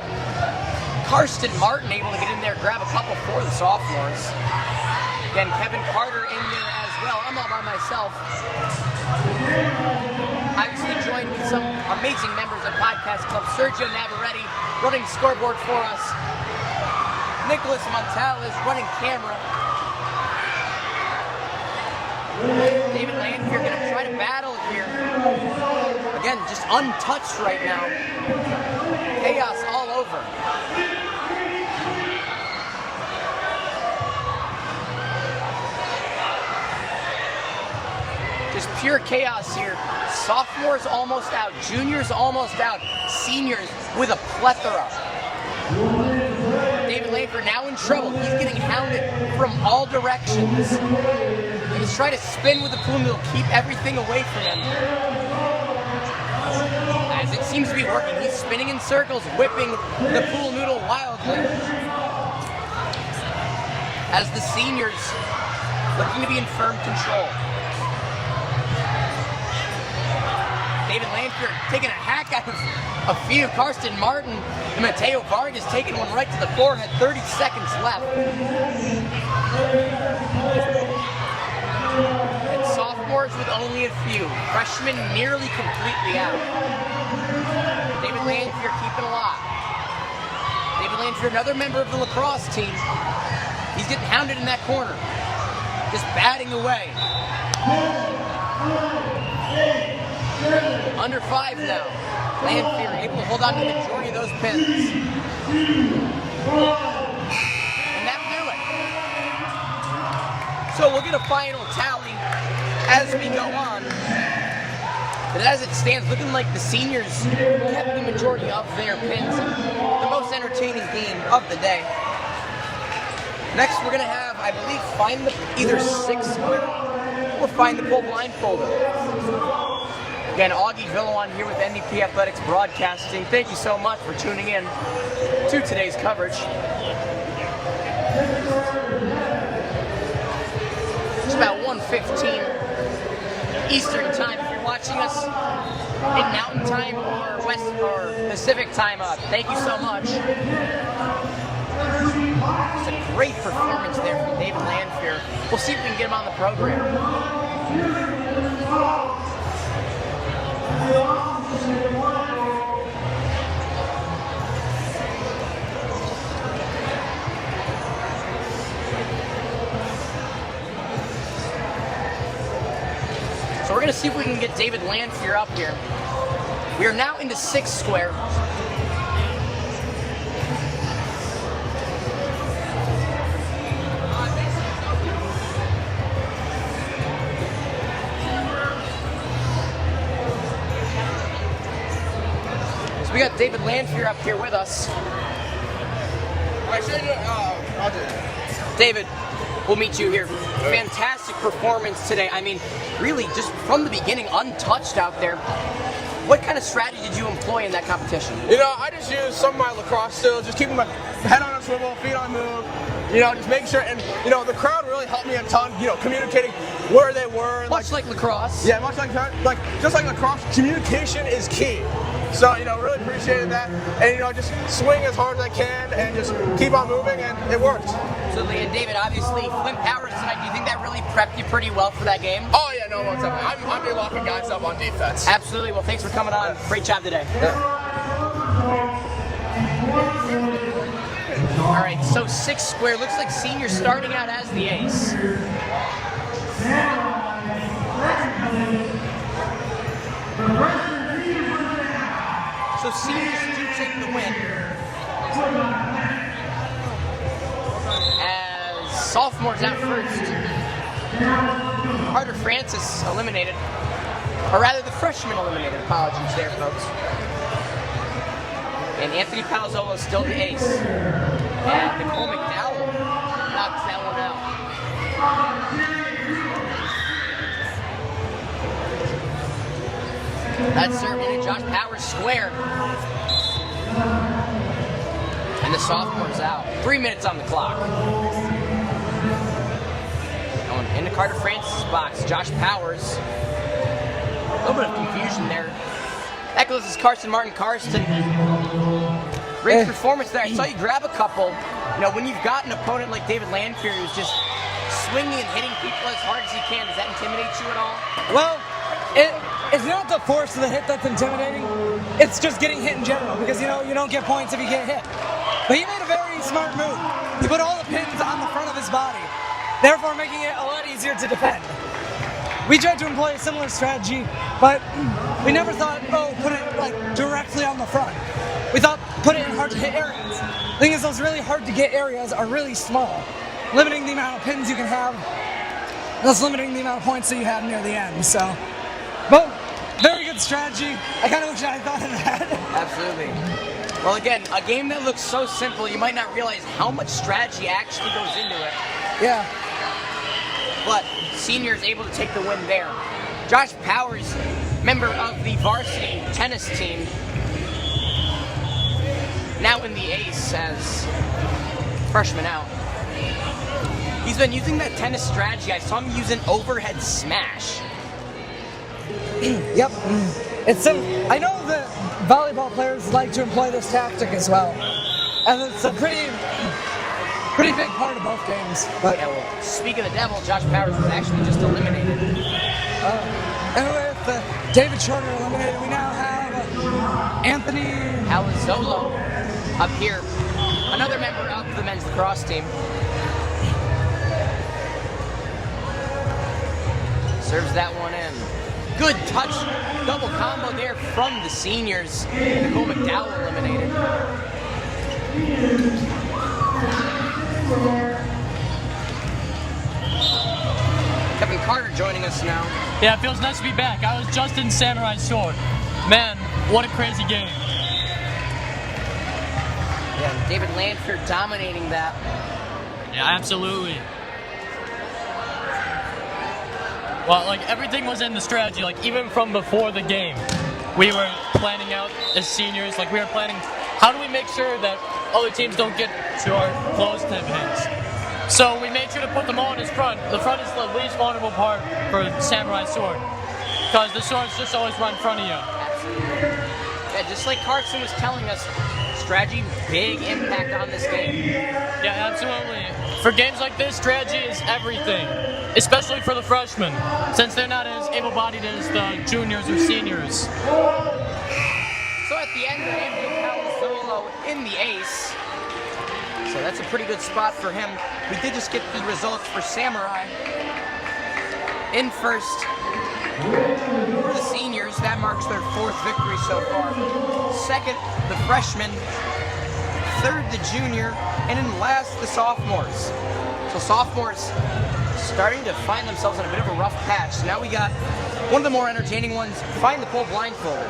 Karsten Martin, able to get in there, grab a couple for the sophomores. Again, Kevin Carter in there as well. I'm all by myself. Obviously joined with some amazing members of Podcast Club. Sergio Navarrete running scoreboard for us. Nicholas Montales running camera. David Lanfear going to try to battle here. Again, just untouched right now. Chaos all over. Just pure chaos here. Sophomores almost out. Juniors almost out. Seniors with a plethora. David Lanfear now in trouble. He's getting hounded from all directions. He's trying to spin with the pool noodle, keep everything away from him. As it seems to be working, he's spinning in circles, whipping the pool noodle wildly. As the seniors looking to be in firm control. David Lanfear taking a hack out of a few. Karsten Martin and Mateo Vargas taking one right to the forehead. 30 seconds left. And sophomores with only a few. Freshmen nearly completely out. David Lanfear keeping a lot. David Lanfear, another member of the lacrosse team. He's getting hounded in that corner. Just batting away. Under 5 now. Lanfear able to hold on to the majority of those pins. And that'll do it. So we'll get a final tally as we go on. But as it stands, looking like the seniors kept the majority of their pins. The most entertaining game of the day. Next, we're going to have, I believe, find the either 6 or find the pole blindfolded. Again, Augie Villawan here with NDP Athletics Broadcasting. Thank you so much for tuning in to today's coverage. It's about 1:15 Eastern Time. If you're watching us in Mountain Time or West or Pacific Time, thank you so much. It's a great performance there from David Lanfear. We'll see if we can get him on the program. So we're going to see if we can get David Lanfear up here. We are now into 6 square. We got David Lanfear up here with us. I'll do it. David, we'll meet you here. Fantastic performance today. I mean, really, just from the beginning, untouched out there. What kind of strategy did you employ in that competition? You know, I just used some of my lacrosse skills, just keeping my head on a swivel, feet on move, you know, just making sure, and, you know, the crowd really helped me a ton, you know, communicating where they were. Much like lacrosse. Yeah, much like just like lacrosse, communication is key. So, you know, really appreciated that, and, you know, just swing as hard as I can and just keep on moving, and it worked. Absolutely, and David, obviously, Flint Powers tonight, do you think that really prepped you pretty well for that game? Oh, yeah, no, most definitely. I'm here locking guys up on defense. Absolutely, well, thanks for coming on. Great job today. Yeah. All right, so 6 square, looks like senior starting out as the ace. So seniors do take the win. As sophomores out first. Carter Francis eliminated. Or rather, the freshman eliminated. Apologies there, folks. And Anthony Palazzolo still the ace. And Nicole McDowell knocks that one out. That's certainly Josh Powers square. And the sophomore's out. 3 minutes on the clock. Going into Carter Francis' box, Josh Powers. A little bit of confusion there. That goes as Carson Martin Karsten. Great performance there. I saw you grab a couple. You know, when you've got an opponent like David Lanfear who's just swinging and hitting people as hard as he can, does that intimidate you at all? Well, it's not the force of the hit that's intimidating. It's just getting hit in general because, you know, you don't get points if you get hit. But he made a very smart move. He put all the pins on the front of his body, therefore making it a lot easier to defend. We tried to employ a similar strategy, but we never thought, put it like directly on the front. We thought, put it in hard to hit areas. The thing is, those really hard to get areas are really small, limiting the amount of pins you can have, thus limiting the amount of points that you have near the end. So, but very good strategy. I kind of wish I had thought of that. Absolutely. Well, again, a game that looks so simple, you might not realize how much strategy actually goes into it. Yeah. But senior is able to take the win there. Josh Powers, member of the varsity tennis team, now in the ace as freshman out. He's been using that tennis strategy. I saw him use an overhead smash. Yep. I know that volleyball players like to employ this tactic as well. And it's a pretty big part of both games. But yeah, well, speaking of the devil, Josh Powers was actually just eliminated. And with David Shorter eliminated, we now have Anthony Palazzolo up here, another member of the men's lacrosse team. Serves that one in. Good touch, double combo there from the seniors. Nicole McDowell eliminated. Kevin Carter joining us now. Yeah, it feels nice to be back. I was just in Samurai Sword. Man, what a crazy game. Yeah, David Lanfear dominating that. Yeah, absolutely. Well, like, everything was in the strategy. Like, even from before the game, we were planning out as seniors. Like, we were planning, how do we make sure that other teams don't get to our closed tip hits? So we made sure to put them all in his front. The front is the least vulnerable part for Samurai Sword, because the swords just always run in front of you. Absolutely. Yeah, just like Carson was telling us, strategy, big impact on this game. Yeah, absolutely. For games like this, strategy is everything, especially for the freshmen, since they're not as able-bodied as the juniors or seniors. So at the end, Anthony Palazzolo in the ace. So that's a pretty good spot for him. We did just get the results for Samurai. In first, for the seniors, that marks their 4th victory so far. Second, the freshmen. Third, the junior. And in last, the sophomores. So sophomores starting to find themselves in a bit of a rough patch. So now we got one of the more entertaining ones, Find the Pole Blindfolded.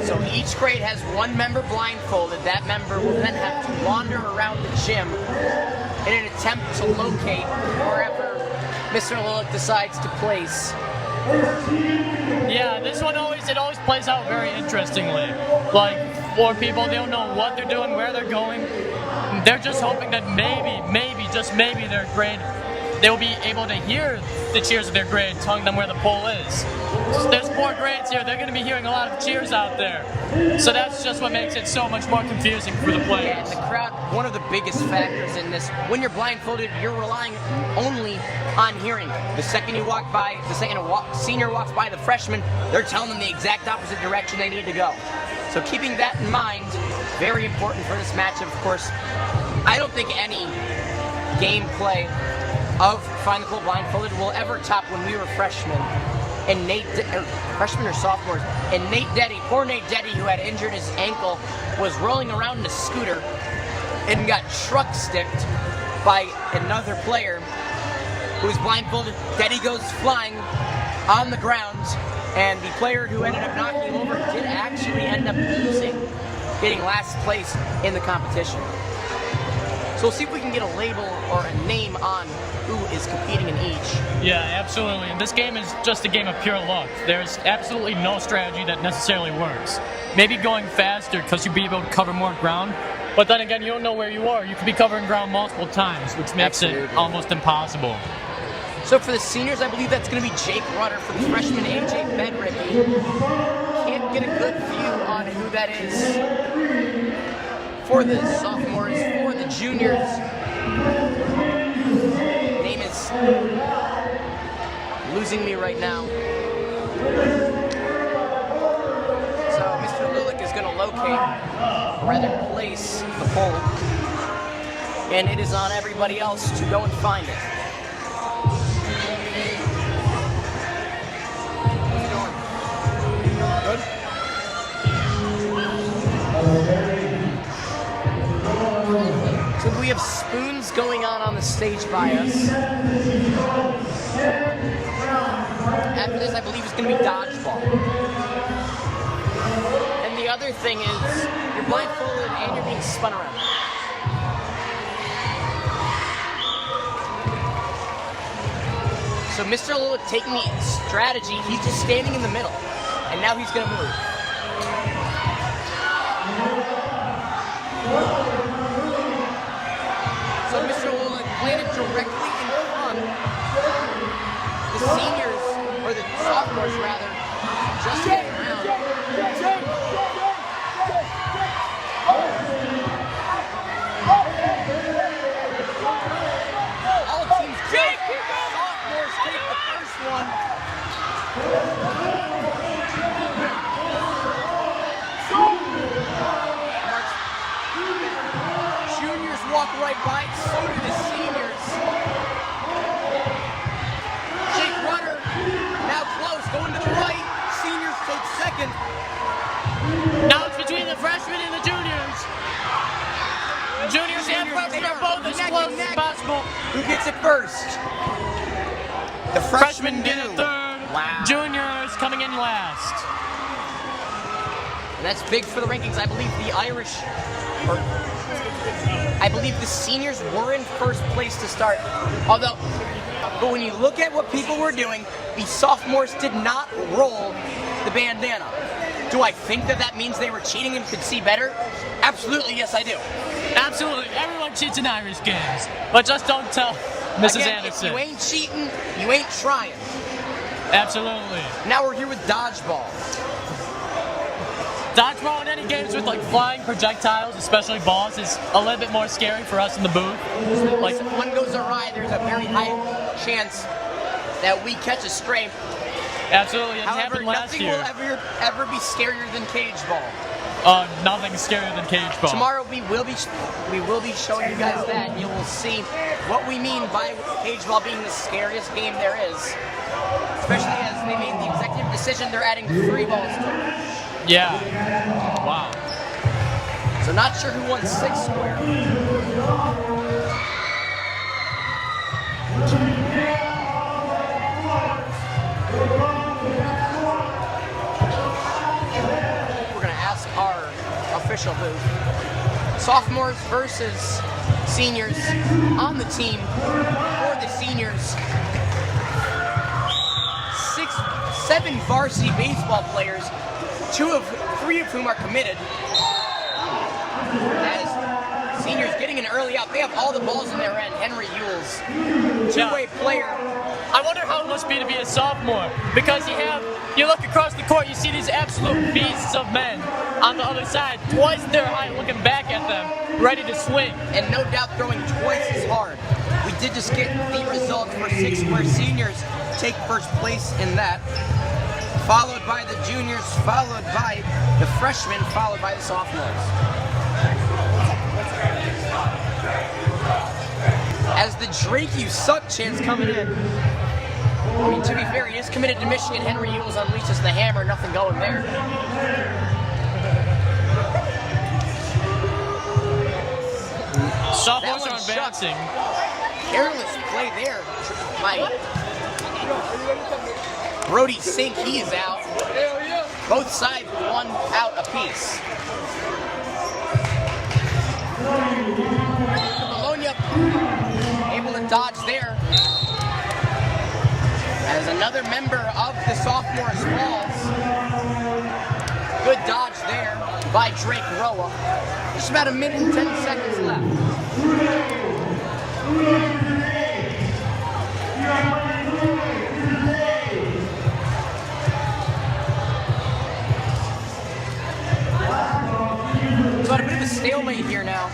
So each grade has one member blindfolded. That member will then have to wander around the gym in an attempt to locate wherever Mr. Lillick decides to place. Yeah, this one always plays out very interestingly. Like, for people, they don't know what they're doing, where they're going. They're just hoping that maybe, just maybe their grade, they'll be able to hear the cheers of their grade telling them where the pole is. There's 4 grades here, they're going to be hearing a lot of cheers out there. So that's just what makes it so much more confusing for the players. Yeah, and the crowd, one of the biggest factors in this, when you're blindfolded, you're relying only on hearing. The second you walk by, the second a senior walks by the freshman, they're telling them the exact opposite direction they need to go. So keeping that in mind, very important for this matchup, of course. I don't think any gameplay of Find the Pole Blindfolded will ever top when we were freshmen. and freshmen or sophomores, and poor Nate Deddy, who had injured his ankle, was rolling around in a scooter and got truck sticked by another player who was blindfolded. Deddy goes flying on the ground, and the player who ended up knocking him over did actually end up losing, getting last place in the competition. So we'll see if we can get a label or a name on who is competing in each. Yeah, absolutely. And this game is just a game of pure luck. There's absolutely no strategy that necessarily works. Maybe going faster because you'll be able to cover more ground, but then again, you don't know where you are. You could be covering ground multiple times, which makes it almost impossible. So for the seniors, I believe that's going to be Jake Rutter. For the freshman, AJ Bedricky. Can't get a good view on who that is. For the sophomores, for the juniors, name is losing me right now. So Mr. Lulick is going to locate, or rather place the poll, and it is on everybody else to go and find it. So we have spoons going on the stage by us. After this, I believe it's going to be dodgeball. And the other thing is, you're blindfolded and you're being spun around. So Mr. Lula taking the strategy, he's just standing in the middle. And now he's going to move. So Mr. Lula landed directly in front. The seniors, or the sophomores rather, just getting around. All teams jump. Sophomores take the first one. Juniors walk right by, so do the seniors. Jake Rutter, now close, going to the right. Seniors take second. Now it's between the freshmen and the juniors. The juniors and freshmen are both as close as possible. Who gets it first? The Freshmen get it third. Wow. Juniors coming in last. And that's big for the rankings. I believe the I believe the seniors were in first place to start. But when you look at what people were doing, the sophomores did not roll the bandana. Do I think that means they were cheating and could see better? Absolutely, yes, I do. Absolutely. Everyone cheats in Irish games. But just don't tell Mrs. Again, Anderson. if you ain't cheating, you ain't trying. Absolutely. Now we're here with dodgeball. Dodgeball in any games with like flying projectiles, especially balls, is a little bit more scary for us in the booth. Like if one goes awry, there's a very high chance that we catch a stray. Absolutely, it However, happened last nothing year. will ever be scarier than cage ball. Nothing scarier than cage ball. Tomorrow we will be showing you guys that, and you will see what we mean by cage ball being the scariest game there is. Especially as they made the executive decision, they're adding 3 balls to it. Yeah. Wow. So not sure who won 6 square. We're gonna ask our official booth. Sophomores versus seniors on the team. For the seniors, 7 varsity baseball players, 3 of whom are committed. As seniors getting an early out, they have all the balls in their end. Henry Ewells, 2-way player. I wonder how it must be to be a sophomore, because you look across the court, you see these absolute beasts of men on the other side, twice their height, looking back at them, ready to swing. And no doubt throwing twice as hard. We did just get the results for 6 square seniors take first place in that, followed by the juniors, followed by the freshmen, followed by the sophomores. As the Drake You Suck chants coming in. I mean, to be fair, he is committed to Michigan. Henry Ewells unleashes the hammer, nothing going there. Sophomores are advancing. Careless play there by Brody Sink. He is out. Both sides one out apiece. Bologna able to dodge there as another member of the Sophomores falls. Good dodge there by Drake Roa. Just about a minute and 10 seconds left. It's about a bit of a stalemate here now.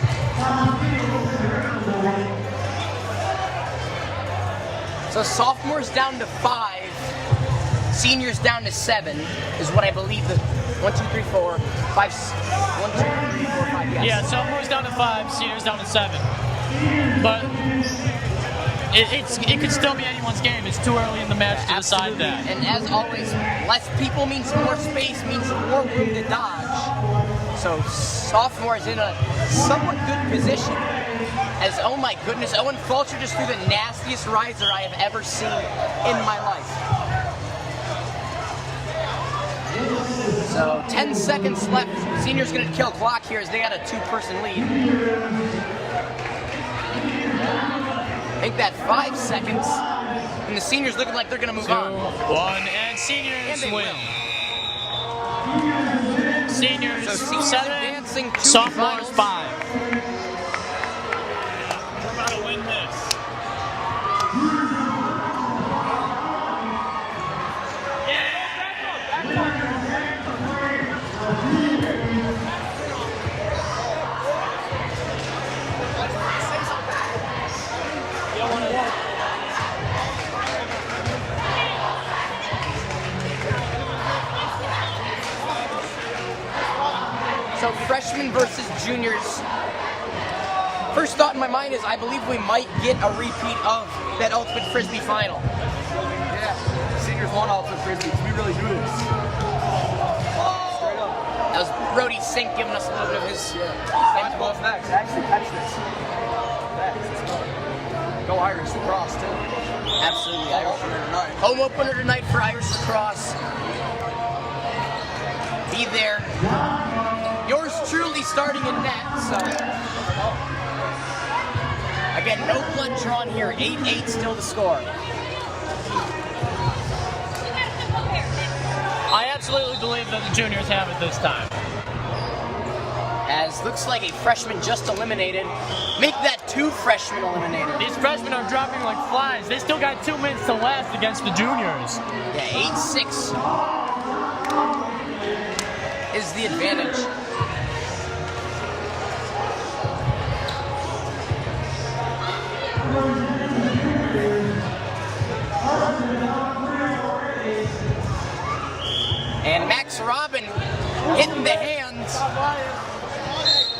So sophomores down to 5, seniors down to 7 is what I believe the 1, 2, 3, 4, 5, 1, 2, 3, 4, 5, yes. Yeah, sophomores down to 5, seniors down to 7. But it could still be anyone's game. It's too early in the match to decide that. And as always, less people means more space, means more room to dodge. So sophomore is in a somewhat good position. As, oh my goodness, Owen Fulcher just threw the nastiest riser I have ever seen in my life. So 10 seconds left. Senior's gonna kill clock here as they got a 2-person lead. Make that 5 seconds. And the seniors looking like they're gonna move 2, on. 1, and seniors And win. Seniors, So seniors 7, advancing to sophomores the finals. 5. We're about to win this. So freshmen versus juniors. First thought in my mind is I believe we might get a repeat of that Ultimate Frisbee final. Yeah, seniors won Ultimate Frisbee. We really do this. Straight up. That was Brody Sink giving us a little bit of his. Dodgeball's next. Actually, catch this. Next. Go Irish lacrosse, too. Absolutely. Home opener tonight. Home opener tonight for Irish lacrosse. Be there. Yours truly starting in net, so. Again, no blood drawn here. 8-8 still the score. I absolutely believe that the juniors have it this time. As looks like a freshman just eliminated. Make that 2 freshmen eliminated. These freshmen are dropping like flies. They still got 2 minutes to last against the juniors. Yeah, 8-6 is the advantage. And Max Robin hitting the hands.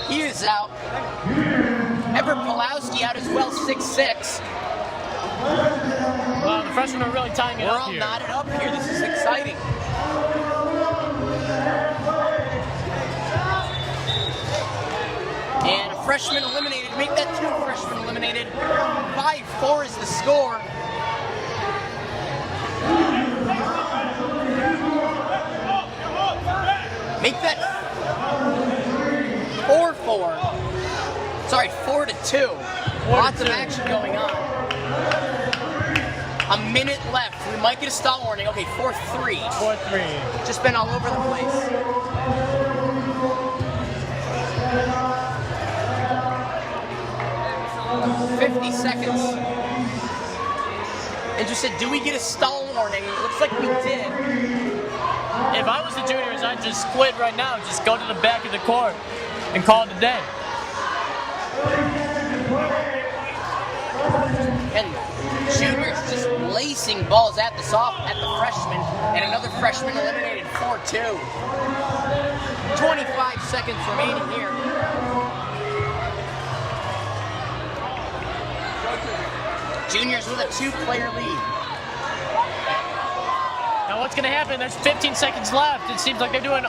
He is out. Everett Pulowski out as well, 6-6. Well, the freshmen are really tying it We're up all here. knotted up here. This is exciting. And a freshman eliminated. Make that 2 freshmen eliminated. 5-4 is the score. Make that 4-4. Sorry, 4-2. Lots of action going on. A minute left. We might get a stall warning. Okay, 4-3. 4-3. Just been all over the place. $50 seconds. Interested, do we get a stall warning? Looks like we did. If I was the juniors, I'd just quit right now. Just go to the back of the court and call it a day. And juniors just lacing balls at the freshman, and another freshman eliminated 4-2. 25 seconds remaining here. Juniors with a 2-player lead. Now what's going to happen? There's 15 seconds left. It seems like they're doing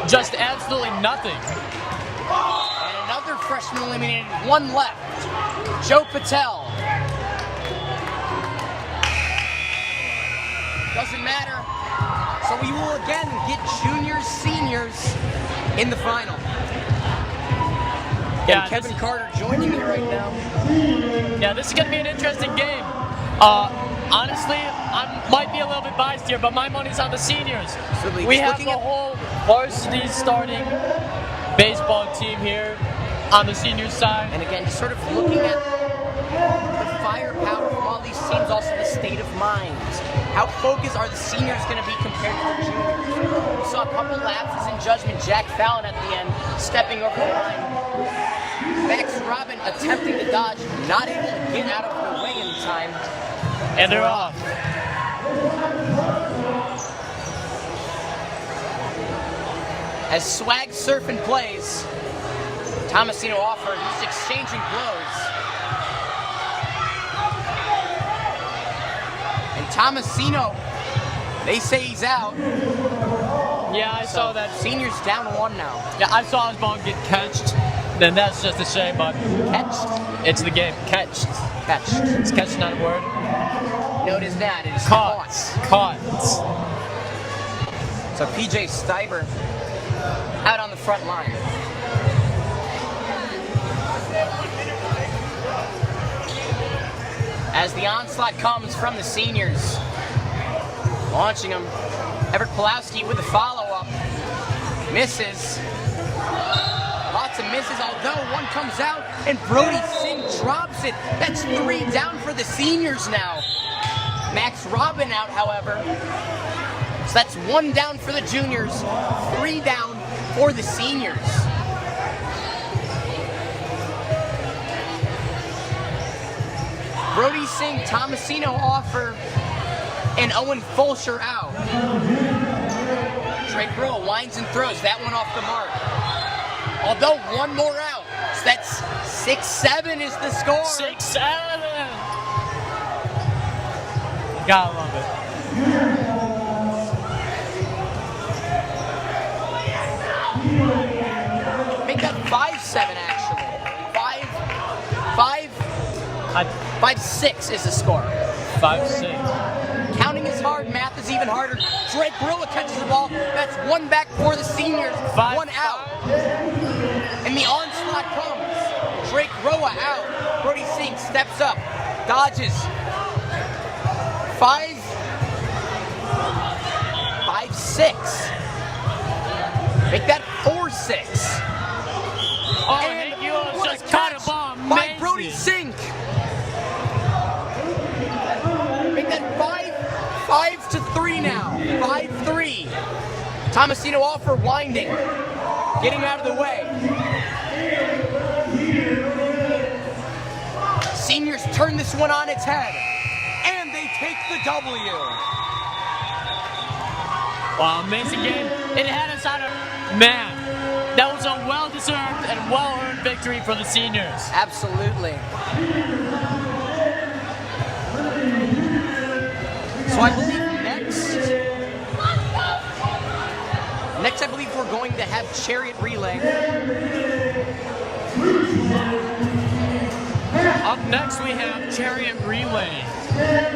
just absolutely nothing. And another freshman eliminated, one left. Joe Patel. Doesn't matter. So we will again get juniors, seniors in the final. Yeah, and Kevin Carter joining me right now. Yeah, this is going to be an interesting game. Honestly, I might be a little bit biased here, but my money's on the seniors. Absolutely. We have the whole varsity starting baseball team here on the seniors side. And again, just sort of looking at the firepower from all these teams, also the state of mind. How focused are the seniors going to be compared to the juniors? We saw a couple lapses in judgment. Jack Fallon at the end, stepping over the line. Max Robin attempting to dodge, not able to get out of the way in time. And they're off. As Swag Surfing plays, Tomasino offer, he's exchanging blows. And Tomasino, they say he's out. Yeah, I saw that. Seniors down one now. Yeah, I saw his ball get catched. Then that's just a shame, but Catched? it's the game. Catched. Catched. Is catch not a word? No, it is not. It is Caught. caught. Caught. So PJ Stiber out on the front line. As the onslaught comes from the seniors, launching them. Everett Pulowski with the follow-up. Misses. Lots of misses, although one comes out and Brody Singh drops it. That's 3 down for the seniors now. Max Robin out, however. So that's 1 down for the juniors, 3 down for the seniors. Brody Singh, Tomasino offer, and Owen Fulcher out. Drake Rowe winds and throws, that one off the mark. Although one more out, so that's 6-7 is the score. 6-7. Gotta love it. Make that 5-7 actually. 5-6 is the score. 5-6. Counting is hard, math is even harder. Drake Rowe catches the ball. That's 1 back for the seniors, 1 out. And the onslaught comes. Drake Rowe out. Brody Singh steps up, dodges. 5-6. Make that 4-6. Oh, and Hank Hula just caught a ball. By Brody Singh. Make that 5-3 now. 5-3. Tomasino offer winding. Getting out of the way. Seniors turn this one on its head. And they take the W. Wow, amazing game. It had us on a man. That was a well-deserved and well-earned victory for the seniors. Absolutely. So I believe next I believe we're going to have Chariot relay. Up next we have Chariot relay.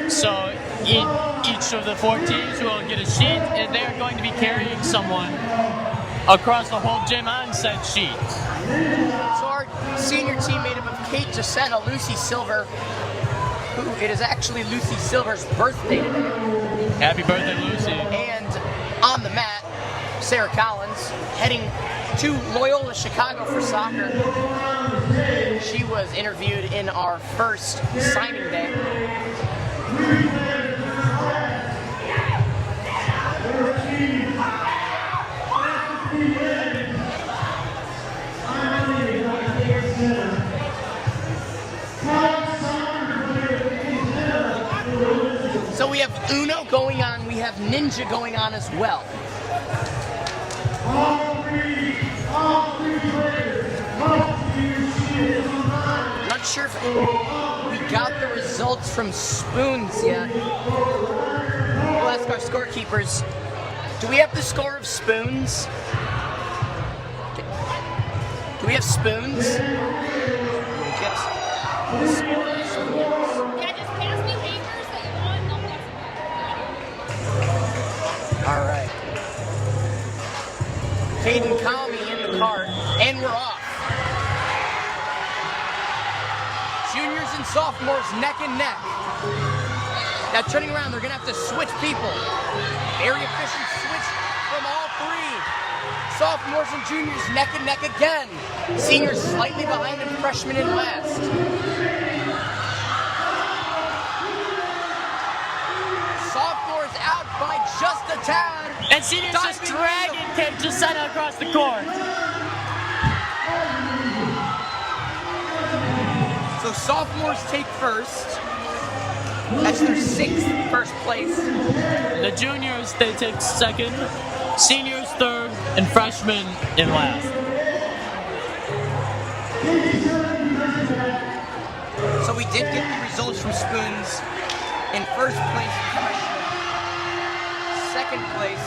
So each of the 4 teams will get a sheet, and they're going to be carrying someone across the whole gym on said sheet. So our senior team made up of Kate Jacenna, Lucy Silver, who it is actually Lucy Silver's birthday today. Happy birthday, Lucy. And on the mat, Sarah Collins, heading to Loyola Chicago for soccer. She was interviewed in our first signing day. So we have Uno going on, we have Ninja going on as well. Not sure if we got the results from Spoons yet. We'll ask our scorekeepers, do we have the score of spoons? Do we have spoons? Yes. The score of spoons. Yeah, just pass me papers that you want. All right. Caden Kami in the cart, and we're off. Juniors and sophomores neck and neck. Now turning around, they're gonna have to switch people. Very efficient switch from all three. Sophomores and juniors neck and neck again. Seniors slightly behind and freshmen in last. Sophomores out by just a tad. And seniors just dragging Kate Gisetta across the court. So sophomores take first. That's their sixth first place. The juniors, they take second, seniors third, and freshmen in last. So we did get the results from spoons. In first place, freshmen. Second place,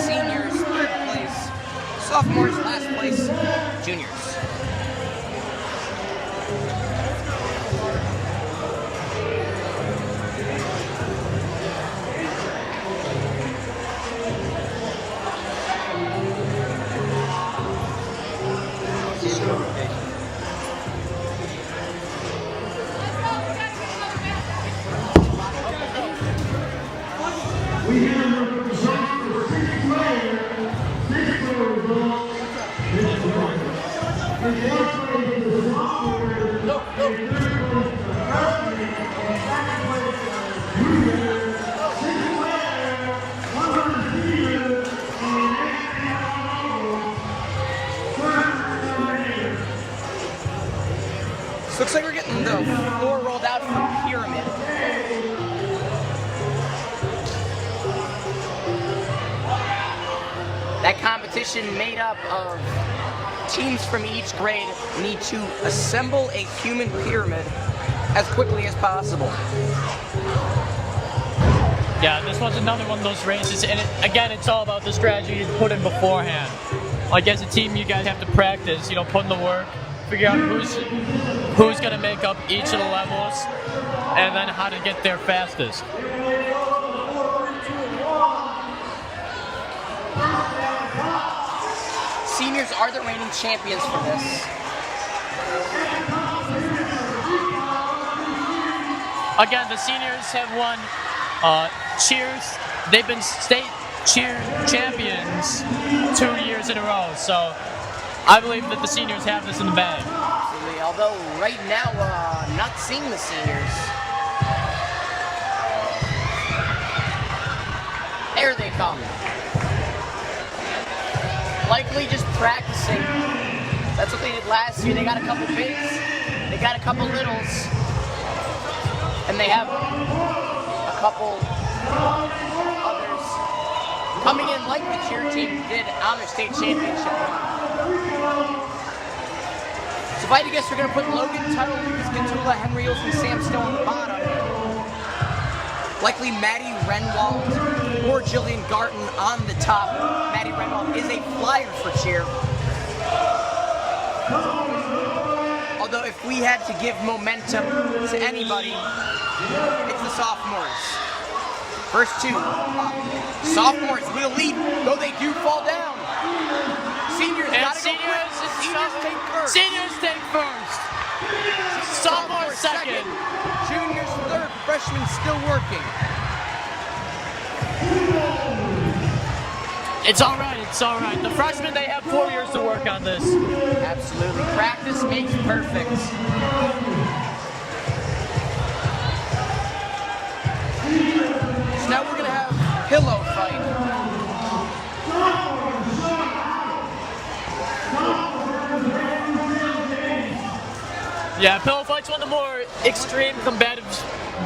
seniors. Third place, sophomores. Last place, juniors. Looks like we're getting the floor rolled out for pyramid. That competition made up of teams from each grade need to assemble a human pyramid as quickly as possible. Yeah, this was another one of those races, and again, it's all about the strategy you put in beforehand. Like as a team, you guys have to practice, put in the work, figure out who's going to make up each of the levels, and then how to get there fastest. Seniors are the reigning champions for this. Again, the seniors have won cheers. They've been state cheer champions 2 years in a row, so I believe that the seniors have this in the bag. Absolutely. Although right now, not seeing the seniors. There they come. Likely just practicing. That's what they did last year. They got a couple bigs, they got a couple littles, and they have a couple others coming in like the cheer team did on their state championship. So if I had to guess, we're going to put Logan Tuttle, Lucas Gatula, Henry Olsen, and Sam Stone on the bottom. Likely Maddie Renwald or Jillian Garton on the top. Maddie Renwald is a flyer for cheer. Although if we had to give momentum to anybody, it's the sophomores. First two. Sophomores will lead, though they do fall down. Seniors gotta go quick. Seniors take first. Seniors take first. Sophomores second. Juniors third. Freshmen still working. It's all right. It's all right. The freshmen, they have 4 years to work on this. Absolutely. Practice makes perfect. So now we're going to have pillow fight. Yeah, pillow fight's one of the more extreme combative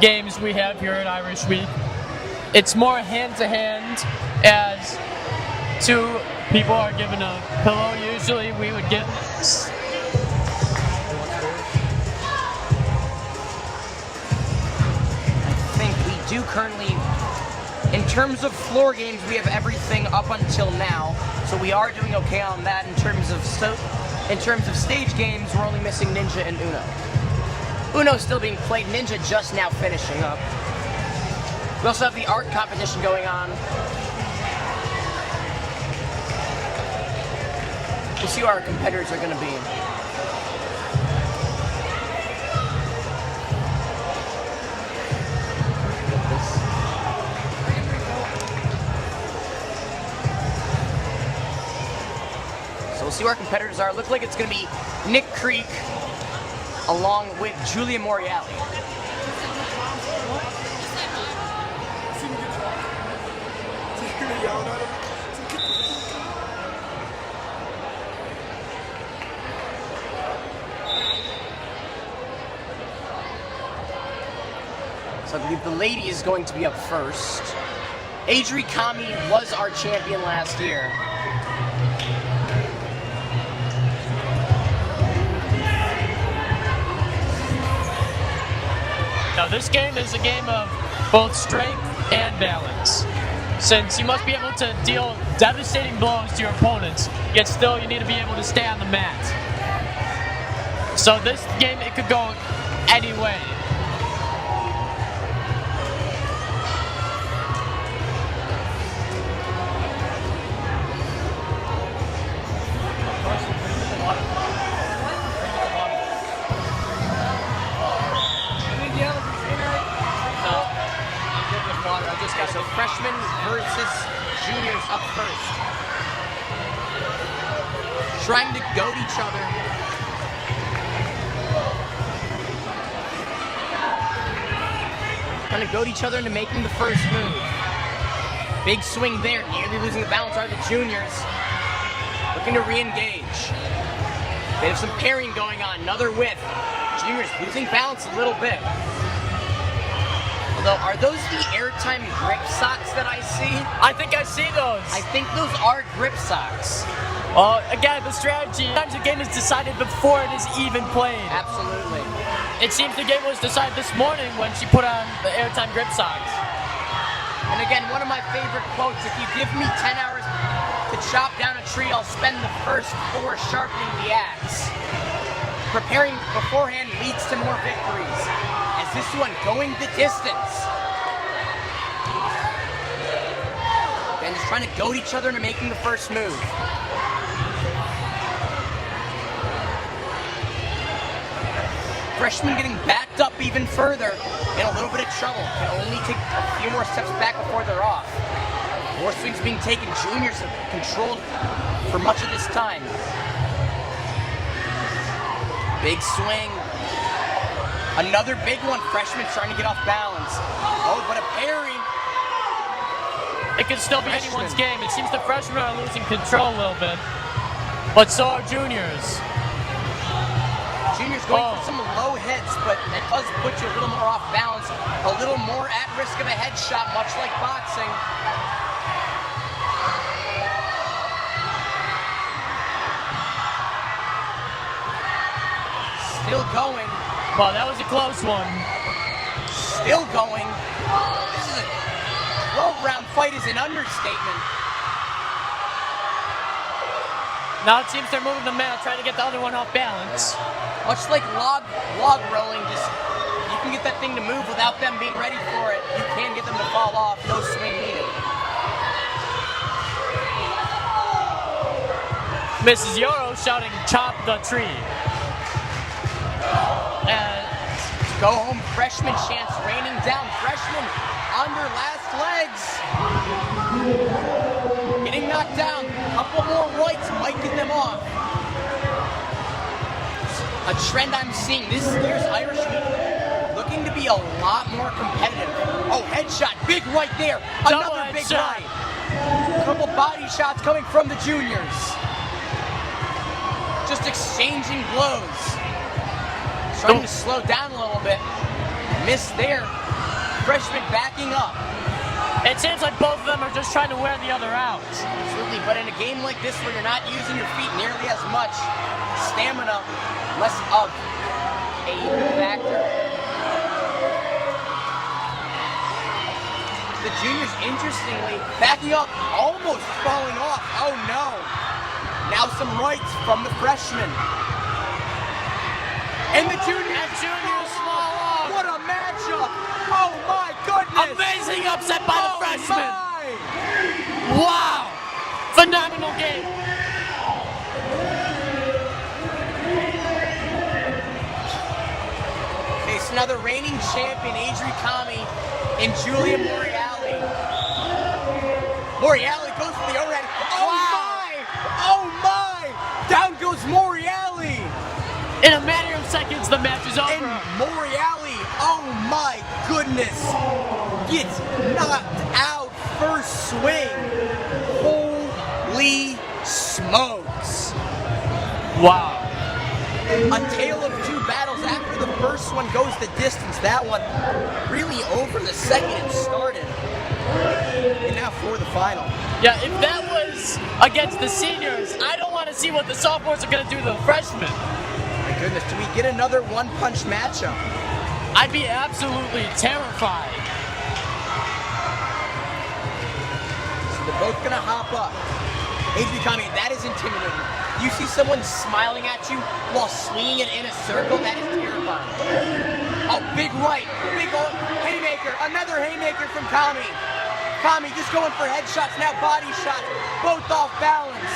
games we have here at Irish Week. It's more hand-to-hand, as two people are given a pillow. Usually we would get... I do currently, in terms of floor games, we have everything up until now. So we are doing okay on that. In terms of stage games, we're only missing Ninja and Uno. Uno's still being played. Ninja just now finishing up. We also have the art competition going on. We'll see who our competitors are going to be. So we'll see who our competitors are. Look like it's going to be Nick Creek along with Julia Moriali. So I believe the lady is going to be up first. Adri Kami was our champion last year. Now this game is a game of both strength and balance. Since you must be able to deal devastating blows to your opponents, yet still you need to be able to stay on the mat. So this game, it could go any way. So freshmen versus juniors up first. Trying to goad each other. Trying to goad each other into making the first move. Big swing there, nearly losing the balance are the juniors. Looking to re-engage. They have some pairing going on, another whiff. Juniors losing balance a little bit. Although, are those the airtime grip socks that I see? I think I see those. I think those are grip socks. Again, the strategy, sometimes the game is decided before it is even played. Absolutely. It seems the game was decided this morning when she put on the airtime grip socks. And again, one of my favorite quotes, if you give me 10 hours to chop down a tree, I'll spend the first 4 sharpening the axe. Preparing beforehand leads to more victories. As this one going the distance. And just trying to goad each other into making the first move. Freshman getting backed up even further, in a little bit of trouble. Can only take a few more steps back before they're off. More swings being taken. Juniors have controlled for much of this time. Big swing. Another big one. Freshman trying to get off balance. Oh, but a parry. It could still be anyone's game. It seems the freshmen are losing control a little bit, but so are juniors. Juniors going for some low hits, but that does put you a little more off balance, a little more at risk of a headshot, much like boxing. Still going. Well, that was a close one. Still going. This is a 12-round fight is an understatement. Now it seems they're moving the mat, trying to get the other one off balance. Much like log rolling, just you can get that thing to move without them being ready for it. You can get them to fall off. No swing needed. Mrs. Yoro shouting, "Chop the tree." And go home freshman chance raining down. Freshman on their last legs. Getting knocked down. A couple more rights might get them off. A trend I'm seeing this year's Irish Week looking to be a lot more competitive. Oh, headshot. Big right there. Another big right. A couple body shots coming from the juniors. Just exchanging blows. Trying to slow down a little bit. Missed there. Freshman backing up. It seems like both of them are just trying to wear the other out. Absolutely, but in a game like this where you're not using your feet nearly as much, stamina less of a factor. the juniors, interestingly, backing up, almost falling off. Oh no. Now some rights from the freshmen. And the juniors fall off. What a matchup. Oh my goodness. Amazing upset by the freshman. My. Wow. Phenomenal game. Face another reigning champion, Adri Kami, and Julia Moriali. Moriali goes for the overhead. Oh my! Oh my! Down goes Moriali! In a matter of seconds, the match is over. And Moriali, oh my goodness, gets knocked out first swing. Holy smokes. Wow. A tale of two battles. After the first one goes the distance, that one really over the second it started. And now for the final. Yeah, if that was against the seniors, I don't want to see what the sophomores are going to do to the freshmen. My goodness, do we get another one-punch matchup? I'd be absolutely terrified. So they're both gonna hop up. Adri Kami, that is intimidating. You see someone smiling at you while swinging it in a circle, that is terrifying. Oh, big right, big old haymaker, another haymaker from Kami. Kami just going for headshots, now body shots, both off balance.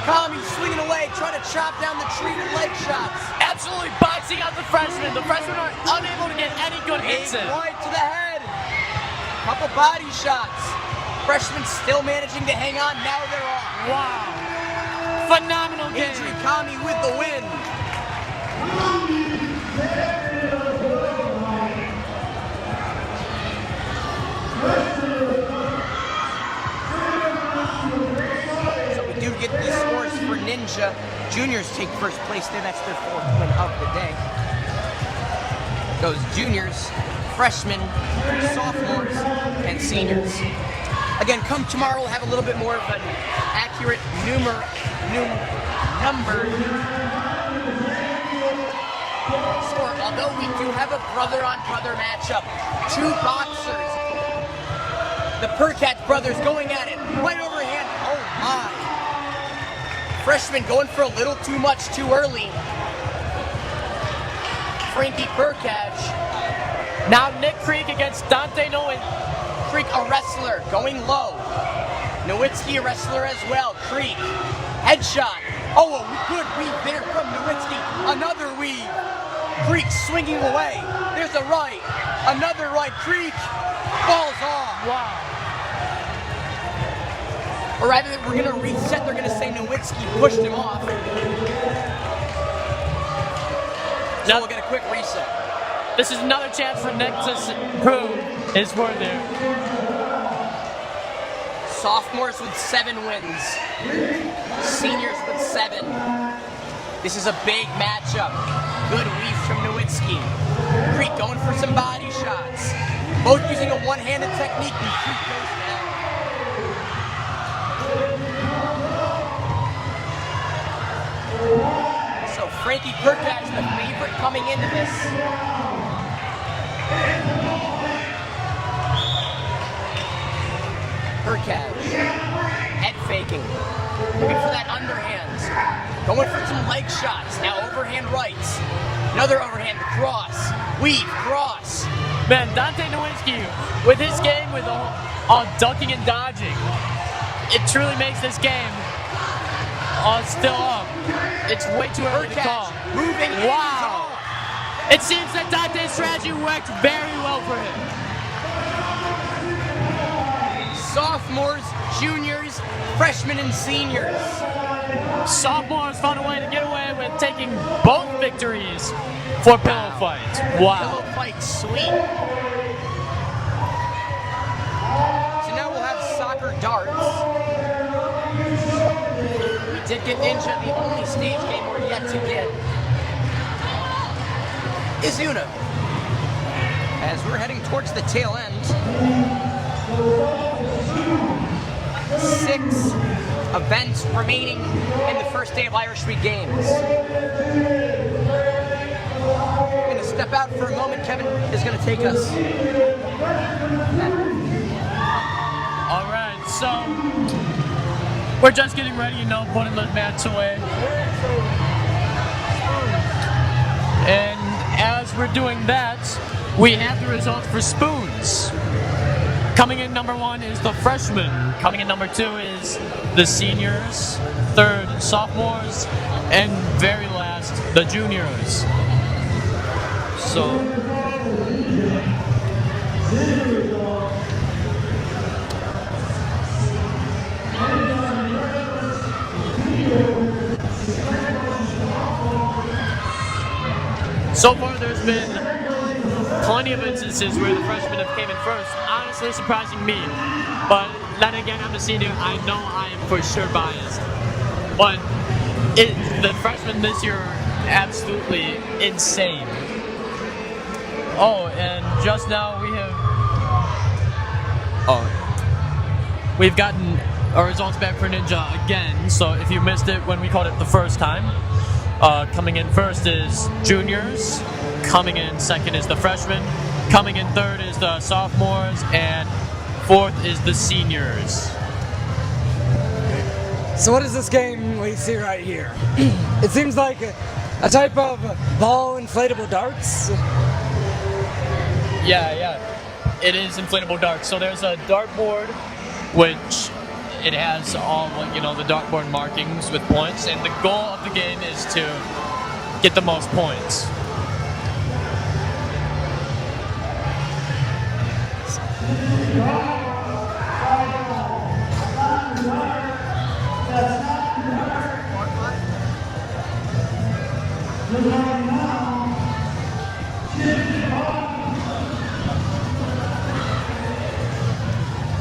Kami swinging away, trying to chop down the tree with leg shots. Absolutely boxing out the freshmen. The freshmen are unable to get any good hits in. Right to the head. Couple body shots. Freshmen still managing to hang on, now they're off. Wow. Phenomenal game. Adri Kami with the win. So we do get these scores for Ninja. Juniors take first place there. That's their fourth win of the day. Those juniors, freshmen, sophomores, and seniors. Again, come tomorrow, we'll have a little bit more of an accurate number. Score, although we do have a brother-on-brother matchup. Two boxers. The Perkat brothers going at it. Right overhand. Oh my. Freshman going for a little too much too early. Frankie Perkat. Now Nick Creek against Dante Noe. Creek, a wrestler, going low. Nowitzki, a wrestler as well. Creek, headshot. Oh, a good weave there from Nowitzki. Another weave. Creek swinging away. There's a right. Another right. Creek falls off. Wow. Or rather, we're going to reset. They're going to say Nowitzki pushed him off. So we'll get a quick reset. This is another chance for Nick to prove his worth there. Sophomores with 7 wins. Seniors with 7. This is a big matchup. Good weave from Nowitzki. Creek going for some body shots. Both using a one-handed technique, and Creek goes down. So Frankie Perkat's the favorite coming into this. Perkat, head faking, looking for that underhand, going for some leg shots, now overhand rights, another overhand cross, weave, cross. Man, Dante Nowitzki, with his game with all ducking and dodging, it truly makes this game still up. It's way too early to call. Moving. Wow. It seems that Dante's strategy worked very well for him. Sophomores, juniors, freshmen, and seniors. Sophomores found a way to get away with taking both victories for pillow fights. Wow. Pillow fight, sweet. So now we'll have soccer darts. We did get Ninja, the only stage game we're yet to get is Una. As we're heading towards the tail end, 6 events remaining in the first day of Irish Week games. I'm going to step out for a moment. Kevin is going to take us. We're just getting ready, putting the mats away. And as we're doing that, we have the results for spoons. Coming in number 1 is the freshmen. Coming in number 2 is the seniors. Third, sophomores. And very last, the juniors. So... So far, there's been plenty of instances where the freshmen have came in first, honestly surprising me. But then again, I'm a senior. I know I am for sure biased. But the freshmen this year are absolutely insane. Oh, and just now we've gotten our results back for Ninja again. So if you missed it when we called it the first time, coming in first is juniors, coming in second is the freshmen, coming in third is the sophomores, and fourth is the seniors. So what is this game we see right here? It seems like a type of ball inflatable darts. Yeah. It is inflatable darts. So there's a dartboard, which it has all, the dartboard markings with points, and the goal of the game is to get the most points.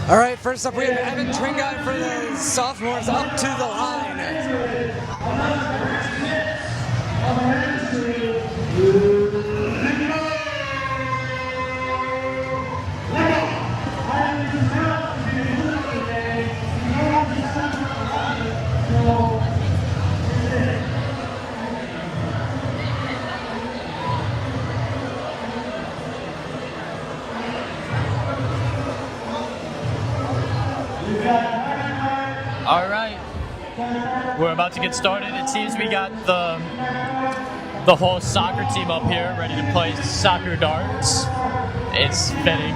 All right, first up we have Evan Tringai for the sophomores up to the line. All right, we're about to get started. It seems we got the whole soccer team up here ready to play soccer darts. It's fitting.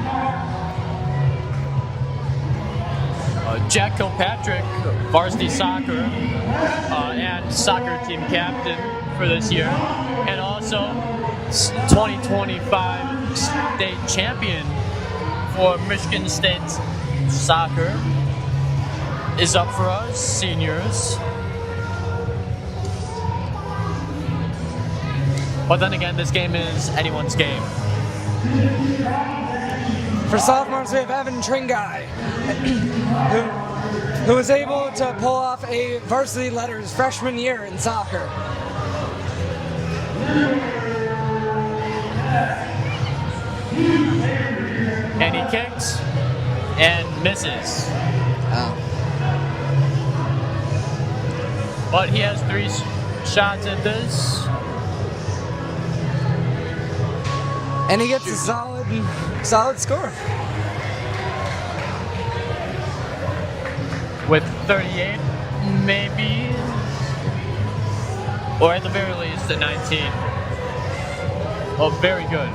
Jack Kilpatrick, varsity soccer and soccer team captain for this year, and also 2025 state champion for Michigan State soccer, is up for us, seniors. But then again, this game is anyone's game. For sophomores, we have Evan Tringai, who was able to pull off a varsity letters freshman year in soccer. And he kicks and misses. Oh. But he has 3 shots at this. And he gets a solid score. With 38, maybe. Or at the very least, a 19. Oh, very good.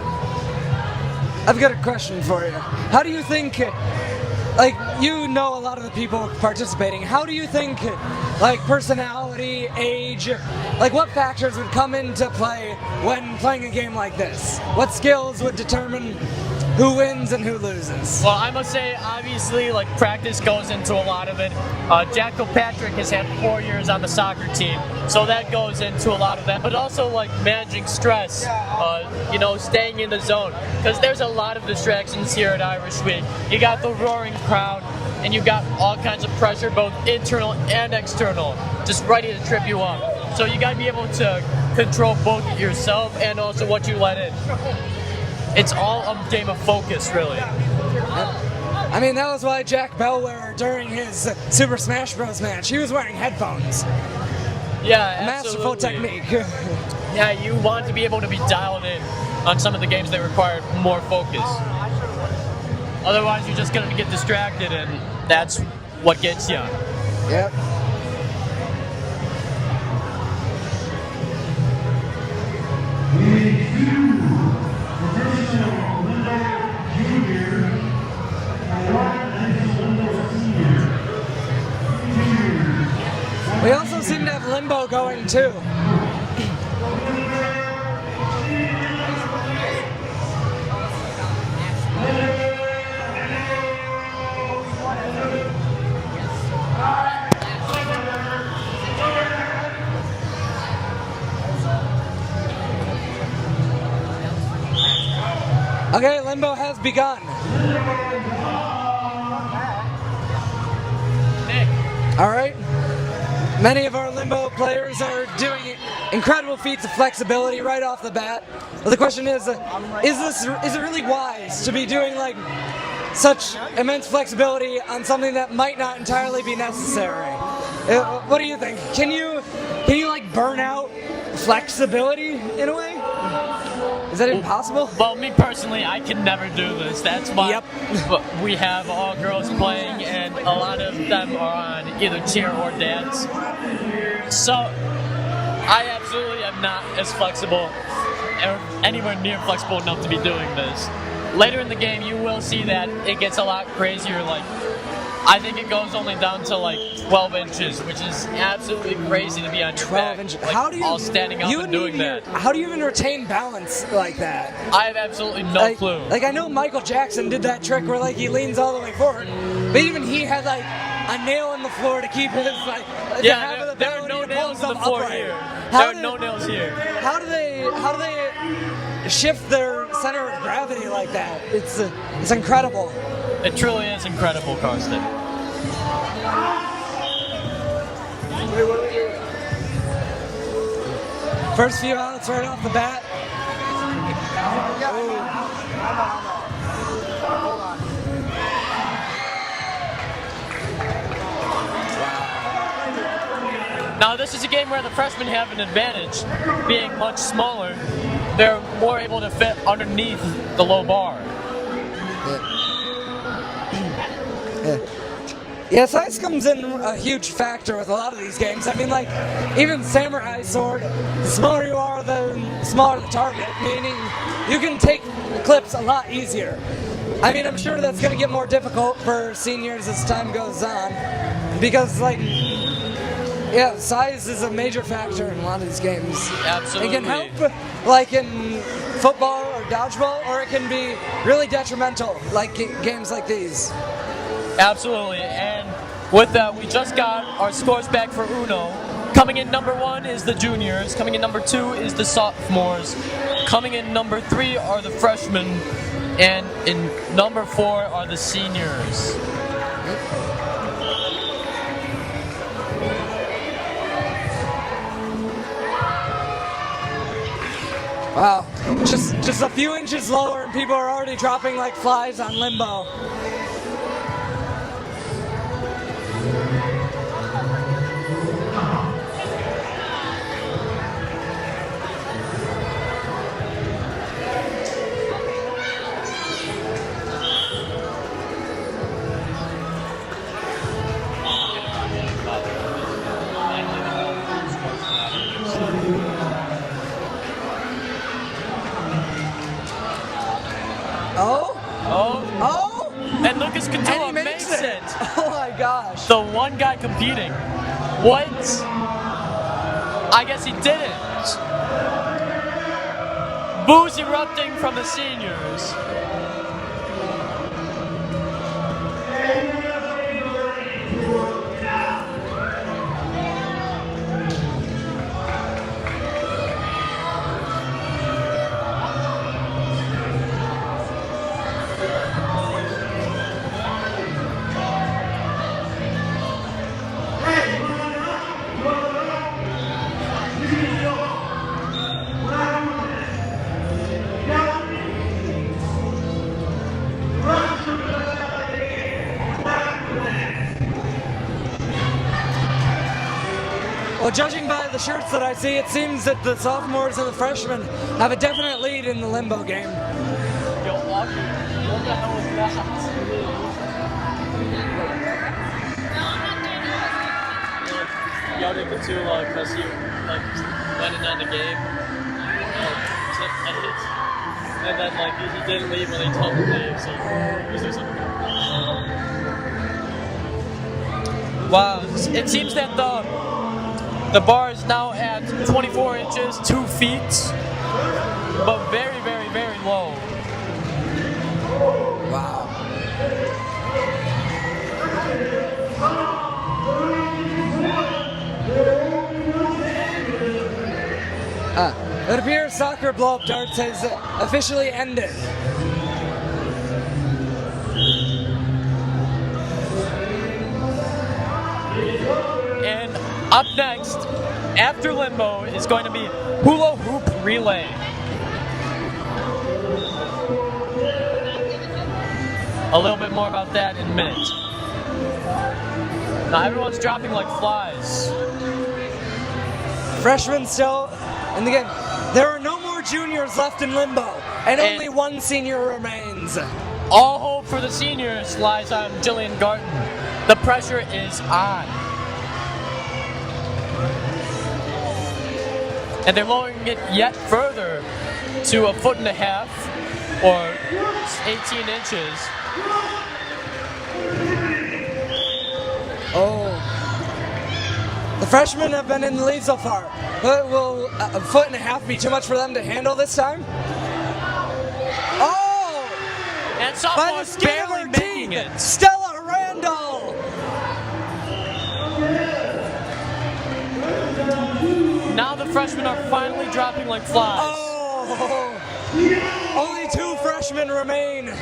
I've got a question for you. How do you think, you know a lot of the people participating, how do you think, personality, age, what factors would come into play when playing a game like this? What skills would determine who wins and who loses? Well, I must say, obviously, practice goes into a lot of it. Jack Kilpatrick has had 4 years on the soccer team, so that goes into a lot of that. But also, managing stress, staying in the zone. Because there's a lot of distractions here at Irish Week. You got the roaring crowd, and you got all kinds of pressure, both internal and external, just ready to trip you up. So you got to be able to control both yourself and also what you let in. It's all a game of focus, really. I mean, that was why Jack Bellware, during his Super Smash Bros. Match, he was wearing headphones. Yeah, a masterful technique. Yeah, you want to be able to be dialed in on some of the games that require more focus. Otherwise, you're just going to get distracted, and that's what gets you. Yep. We also seem to have limbo going too. Okay, limbo has begun. All right. Many of our limbo players are doing incredible feats of flexibility right off the bat. But the question is it really wise to be doing like such immense flexibility on something that might not entirely be necessary? What do you think? Can you like burn out flexibility in a way? Is that impossible? Well, me personally, I can never do this. That's why we have all girls playing, and a lot of them are on either cheer or dance. So I absolutely am not as flexible, or anywhere near flexible enough to be doing this. Later in the game, you will see that it gets a lot crazier. Like, I think it goes only down to like 12 inches, which is absolutely crazy to be on your 12 back, inches. like, How do you all standing up and doing that. How do you even retain balance like that? I have absolutely no clue. Like I know Michael Jackson did that trick where like he leans all the way forward, but even he had like a nail in the floor to keep his like. Yeah, there are no nails in the floor here. There are no nails here. How do they shift their center of gravity like that? It's incredible. It truly is incredible, Karsten. First few outs right off the bat. Now this is a game where the freshmen have an advantage. Being much smaller, they're more able to fit underneath the low bar. Yeah, size comes in a huge factor with a lot of these games. I mean, like, even Samurai Sword, the smaller you are, the smaller the target, meaning you can take clips a lot easier. I mean, I'm sure that's going to get more difficult for seniors as time goes on, because, like, yeah, size is a major factor in a lot of these games. Absolutely. It can help, like in football or dodgeball, or it can be really detrimental, like games like these. Absolutely, and with that, we just got our scores back for Uno. Coming in number 1 is the juniors, coming in number 2 is the sophomores, coming in number 3 are the freshmen, and in number 4 are the seniors. Wow, just a few inches lower and people are already dropping like flies on limbo. And Lucas Couture makes it. Oh my gosh. The one guy competing. What? I guess he didn't. Boos erupting from the seniors. Well, judging by the shirts that I see, it seems that the sophomores and the freshmen have a definite lead in the limbo game. Yo, what the hell is that? Hula because he went in on the game. And then he didn't leave when they told him to leave, so he was doing something. Wow, it seems that the bar is now at 24 inches, 2 feet, but very, very, very low. Wow. It appears soccer blow-up darts has officially ended. And up next, after limbo, is going to be hula hoop relay. A little bit more about that in a minute. Now everyone's dropping like flies. Freshmen still in the game. There are no more juniors left in limbo, and only one senior remains. All hope for the seniors lies on Jillian Garten. The pressure is on. And they're lowering it yet further to 1.5 feet or 18 inches. Oh. The freshmen have been in the lead so far. But will 1.5 feet be too much for them to handle this time? Oh! And By sophomore the skin of barely her making teeth, it. Stella Randall! Now the freshmen are finally dropping like flies. Oh! Only 2 freshmen remain.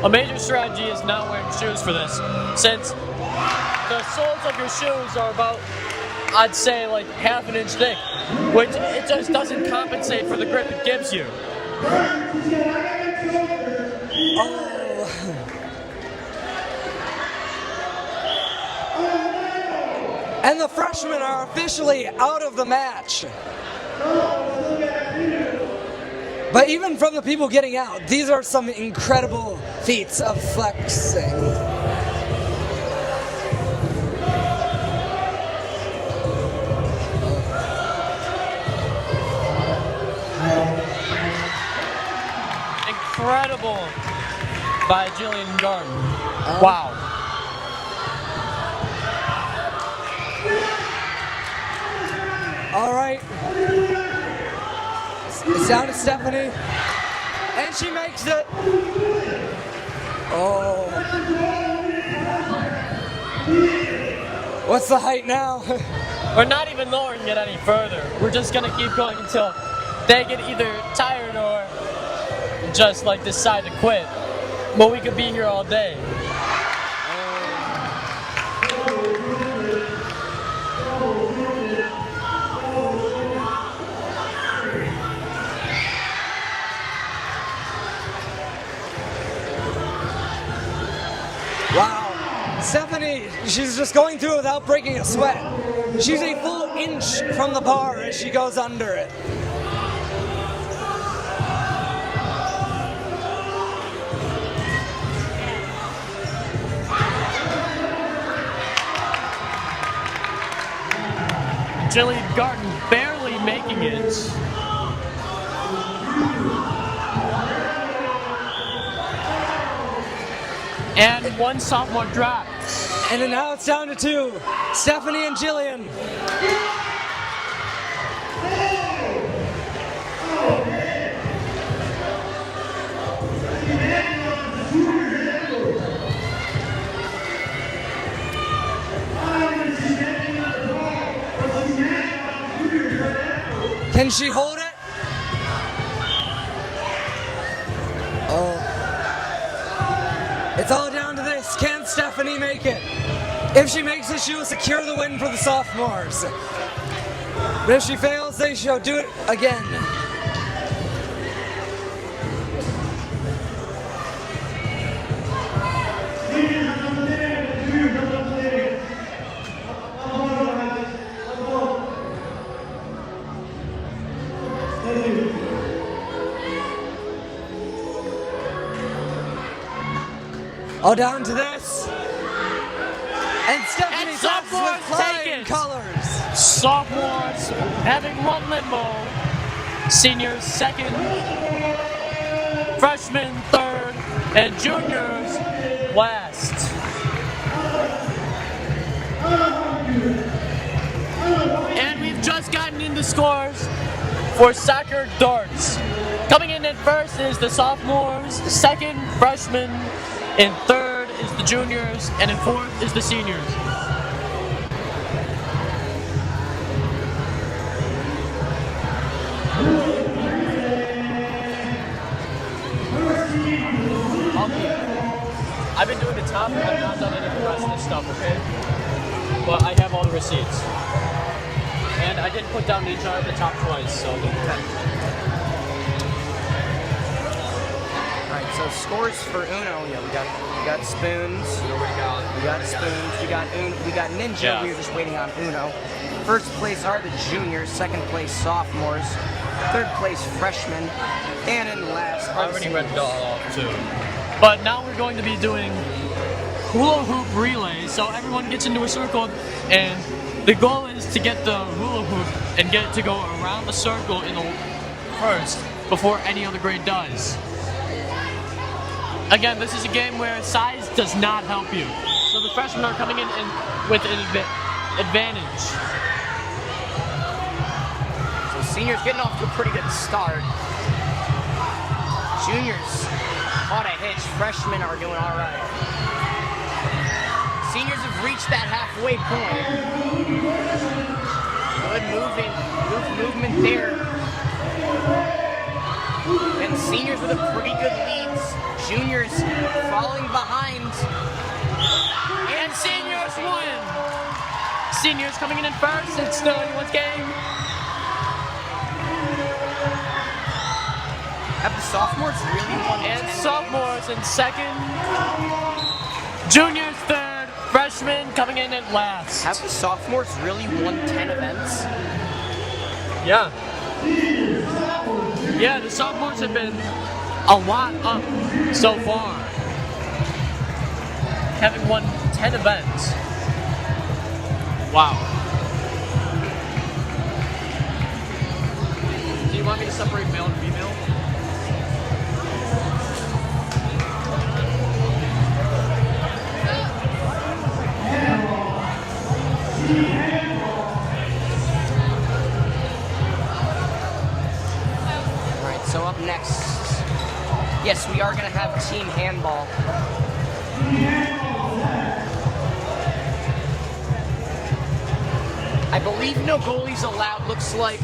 A major strategy is not wearing shoes for this, since the soles of your shoes are about, I'd say, like 1/2 inch thick, which it just doesn't compensate for the grip it gives you. Oh. And the freshmen are officially out of the match. But even from the people getting out, these are some incredible feats of flexing. Incredible by Jillian Garten. Wow. All right. It's down to Stephanie. And she makes it. Oh. What's the height now? We're not even lowering it any further. We're just gonna keep going until they get either tired or just decide to quit. But we could be here all day. Wow. Stephanie, she's just going through without breaking a sweat. She's a full inch from the bar as she goes under it. Jillian Garten barely making it. And one sophomore drops. And now it's down to 2. Stephanie and Jillian. Can she hold it? Oh. It's all down to this. Can Stephanie make it? If she makes it, she will secure the win for the sophomores. But if she fails, they shall do it again. All down to this. And Stephanie And Fox sophomores with flying take it. colors. Sophomores having won limbo. Seniors second. Freshmen third. And juniors last. And we've just gotten into scores for soccer darts. Coming in at first is the sophomores, second freshmen, in third is the juniors, and in fourth is the seniors. I've been doing the top, but I've not done any of the rest of this stuff, okay? But I have all the receipts. And I didn't put down each of the top twice, so. Alright, so scores for Uno. Yeah, we got spoons. We got spoons. We got Ninja. Yeah. We were just waiting on Uno. First place are the juniors. Second place sophomores. Third place freshmen. And in last I are the already seniors. read it all off too. But now we're going to be doing hula hoop relays. So everyone gets into a circle, and the goal is to get the hula hoop and get it to go around the circle in the first before any other grade does. Again, this is a game where size does not help you. So the freshmen are coming in with an advantage. So seniors getting off to a pretty good start. Juniors caught a hitch. Freshmen are doing all right. Seniors have reached that halfway point. Good movement there. And seniors with a pretty good leads. Juniors falling behind. And seniors win. Seniors coming in first. It's still anyone's game. Have the sophomores really won? And sophomores in second. Juniors third. Freshmen coming in at last. Have the sophomores really won 10 events? Yeah. Yeah, the sophomores have been a lot up so far. Having won 10 events. Wow. Do you want me to separate male and female? Alright, so up next, yes, we are going to have team handball. I believe no goalies allowed, looks like.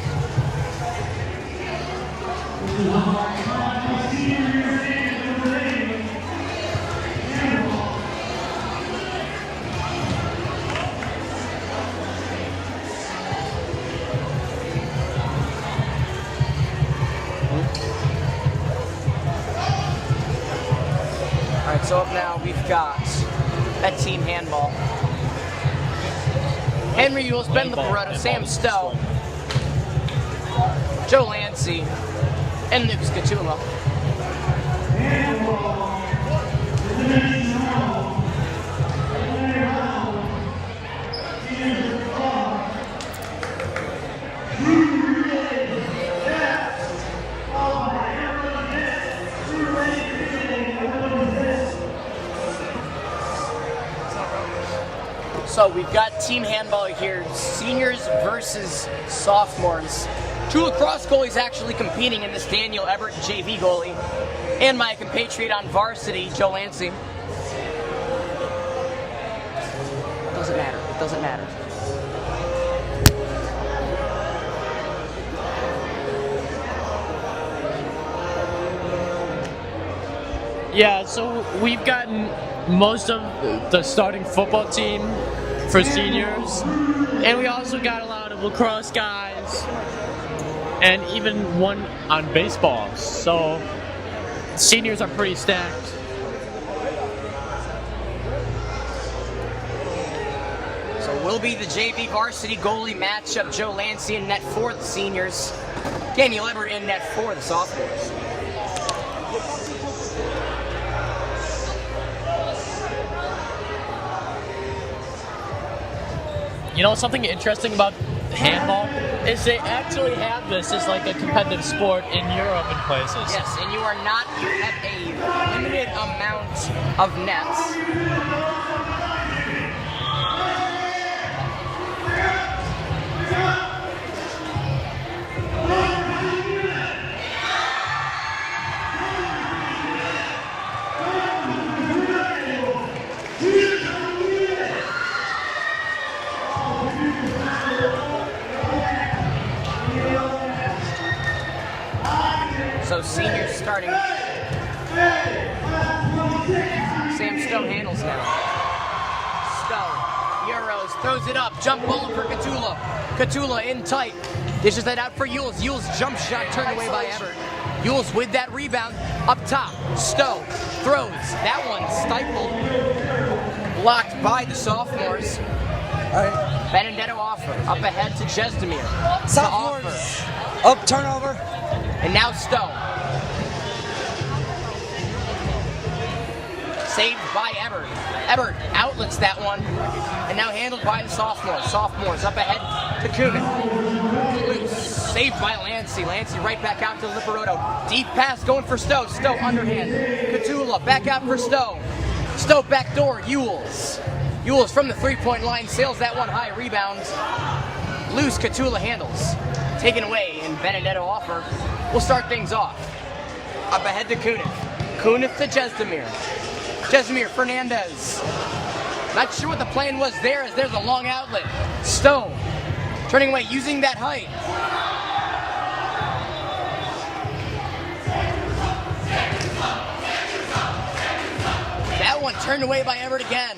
Alright, so up now we've got that team handball. Henry Yules, Ben Leporello, Sam Stowe, Joe Lancey, and Lucas Catullo. So we've got team handball here, seniors versus sophomores. Two lacrosse goalies actually competing in this, Daniel Everett, JV goalie, and my compatriot on varsity, Joe Lancey. It doesn't matter, it doesn't matter. Yeah, so we've gotten most of the starting football team for seniors, and we also got a lot of lacrosse guys, and even one on baseball. So seniors are pretty stacked. So will be the JV varsity goalie matchup, Joe Lancey in net for the seniors, Daniel Everett in net for the sophomores. You know something interesting about handball is they actually have this as like a competitive sport in Europe and places. Yes, and you have a limited amount of nets. So seniors starting. Sam Stowe handles now. Stowe, Euros, throws it up, jump ball for Catula. Catula in tight, dishes that out for Yules. Yules jump shot turned away by Ebert. Yules with that rebound, up top. Stowe throws, that one stifled. Blocked by the sophomores. Benedetto offer, up ahead to Jesdemir. Sophomores, up turnover. And now Stowe. Saved by Ebert. Ebert outlets that one. And now handled by the sophomores. Sophomores up ahead to Kunin. Loose. Saved by Lancey. Lancey right back out to Liparoto. Deep pass going for Stowe. Stowe underhand. Catula back out for Stowe. Stowe back door. Yules. Yules from the three-point line. Sails that one high. Rebounds. Loose. Catula handles. Taken away, and Benedetto offer will start things off. Up ahead to Kunith. Kunith to Jesdemir. Jesdemir, Fernandez. Not sure what the plan was there, as there's a long outlet. Stowe turning away, using that height. That one turned away by Ebert again.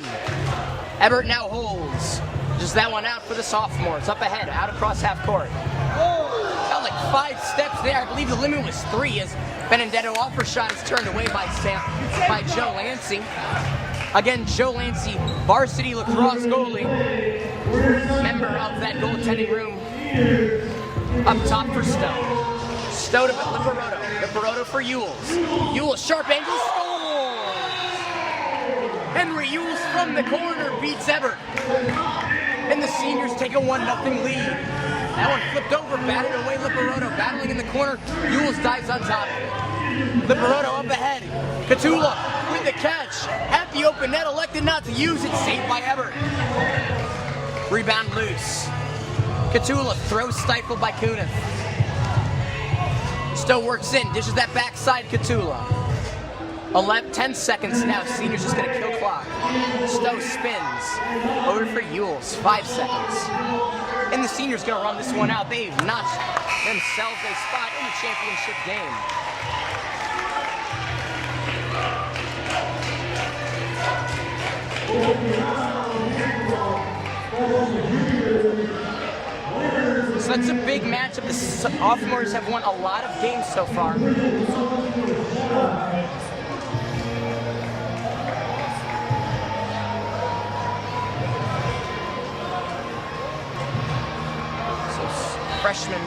Ebert now holds. Just that one out for the sophomores. Up ahead, out across half court. Got like 5 steps there. I believe the limit was 3 as Benedetto offer shot is turned away by Joe Lancey. Again, Joe Lancey, varsity lacrosse goalie, member of that goaltending room. Up top for Stowe. Stowe to Liparoto. Liparoto for Yules. Yules, sharp angle, scores! Henry Yules from the corner beats Ebert. And the seniors take a 1-0 lead. That one flipped over, batted away Liparoto, battling in the corner. Yules dives on top of it. Liparoto up ahead. Catula with the catch. At the open net, elected not to use it. Saved by Ebert. Rebound loose. Catula throws stifled by Kunith. Stowe works in, dishes that backside Catula. 10 seconds now. Seniors just gonna kill clock. Stowe spins. Over for Yules. 5 seconds. And the seniors gonna run this one out. They've notched themselves a spot in the championship game. So that's a big matchup. The sophomores have won a lot of games so far. Freshman.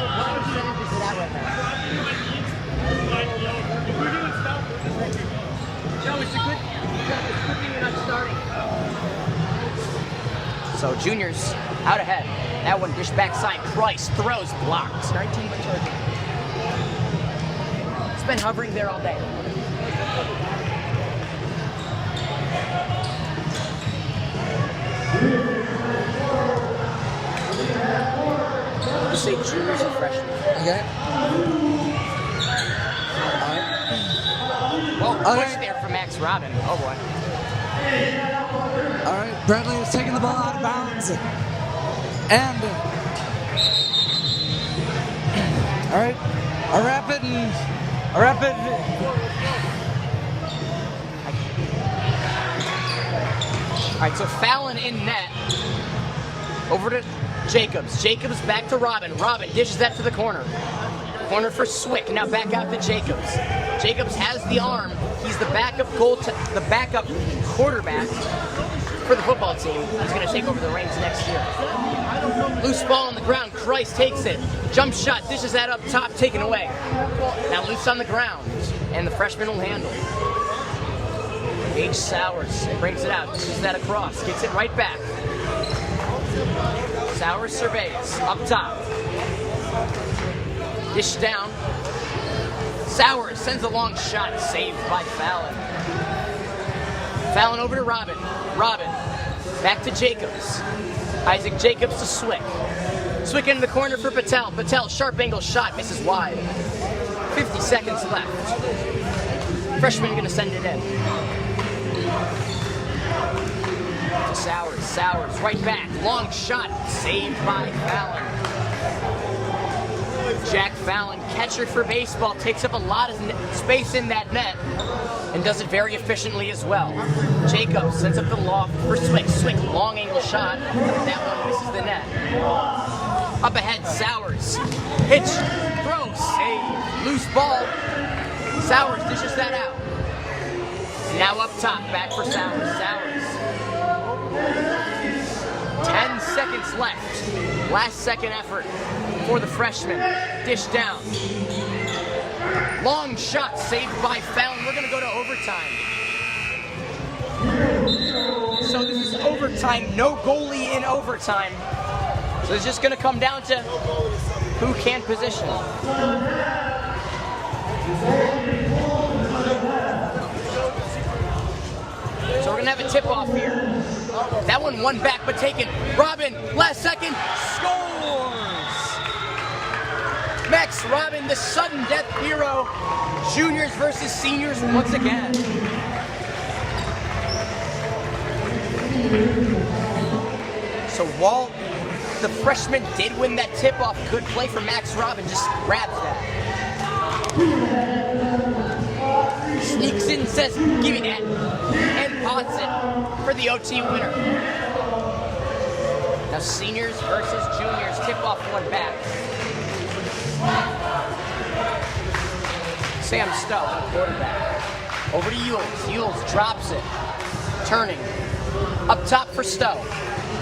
What percentage is it at right now? Joe, it's a good thing you're not starting. So juniors out ahead. That one dish backside. Price throws, blocked. 19 returning. Been hovering there all day. Just say juniors and freshmen. Okay. Well, push there for Max Robin. Oh boy. All right, Bradley is taking the ball out of bounds. And all right, a rapid. All right, so Fallon in net. Over to Jacobs. Jacobs back to Robin. Robin dishes that to the corner. Corner for Swick. Now back out to Jacobs. Jacobs has the arm. He's the backup quarterback. for the football team. He's going to take over the reins next year. Loose ball on the ground. Christ takes it. Jump shot. Dishes that up top. Taken away. Now loose on the ground. And the freshman will handle. Gage Sowers brings it out. Dishes that across. Gets it right back. Sowers surveys. Up top. Dish down. Sowers sends a long shot. Saved by Fallon. Fallon over to Robin. Robin. Back to Jacobs. Isaac Jacobs to Swick. Swick into the corner for Patel. Patel, sharp angle shot, misses wide. 50 seconds left. Freshman going to send it in. To Sowers. Sowers right back. Long shot. Saved by Fallon. Jack Fallon, catcher for baseball, takes up a lot of space in that net and does it very efficiently as well. Jacobs sends up the loft for Swick. Swick, long angle shot. That one misses the net. Up ahead, Sowers. Pitch, throw, save. Loose ball. Sowers dishes that out. Now up top, back for Sowers. Sowers. 10 seconds left. Last second effort for the freshman. Dish down. Long shot saved by Fallon. We're going to go to overtime. So this is overtime. No goalie in overtime. So it's just going to come down to who can position. So we're going to have a tip-off here. That one back but taken. Robin, last second, scores! Max Robin, the sudden death hero. Juniors versus seniors once again. So while the freshman did win that tip-off, good play for Max Robin, just grabs that. Sneaks in, says, give me that. And pots it for the OT winner. Now seniors versus juniors, tip-off one back. Sam Stowe, quarterback. Over to Yules. Yules drops it. Turning. Up top for Stowe.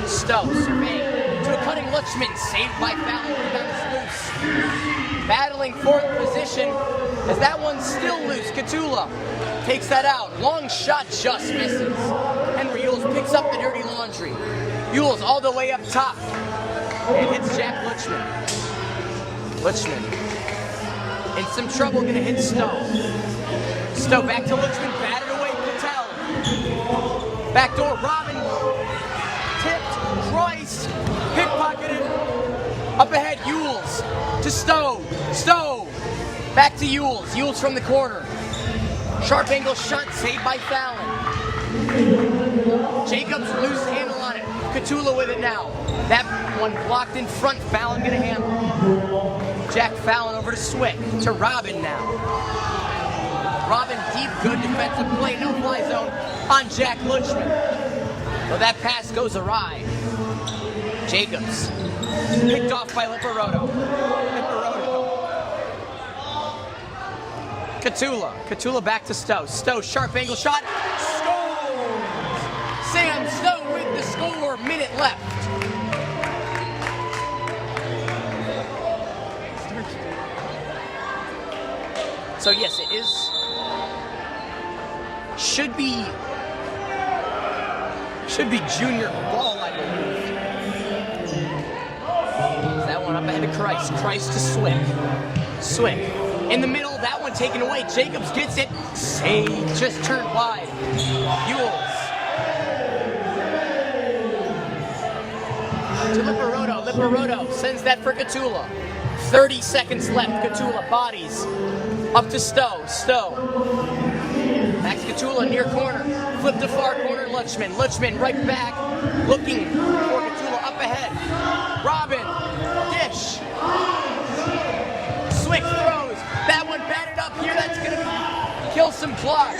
Stowe surveying to a cutting Lutchman. Saved by Fallon. Rebound is loose. Battling for the position as that one's still loose. Catula takes that out. Long shot just misses. Henry Yules picks up the dirty laundry. Yules all the way up top. And hits Jack Lutchman. Lutchman in some trouble, gonna hit Stowe. Stowe back to Lutchman, batted away, Patel. Backdoor, Robin. Tipped, Christ, pickpocketed. Up ahead, Yules to Stowe. Stowe, back to Yules. Yules from the corner. Sharp angle shot, saved by Fallon. Jacobs loose handle on it. Catula with it now. That one blocked in front. Fallon gonna handle. Jack Fallon over to Swick. To Robin now. Robin deep, good defensive play. No fly zone on Jack Lutchman. Well, that pass goes awry. Jacobs. Picked off by Lipperoto. Catula. Catula back to Stowe. Stowe, sharp angle shot. Scores! Sam Stowe with the score. Minute left. So yes, it is. Should be junior ball, I believe. That one up ahead of Christ. Christ to Swick. Swick. In the middle, that one taken away. Jacobs gets it. Save. Just turned wide. Yules. To Lipperoto. Lipperoto sends that for Catula. 30 seconds left. Catula bodies. Up to Stowe. Stowe. Back to Catula, near corner. Flip to far corner, Lutchman. Lutchman right back. Looking for Catula up ahead. Robin. Dish. Swick throws. That one batted up here. That's going to kill some clock.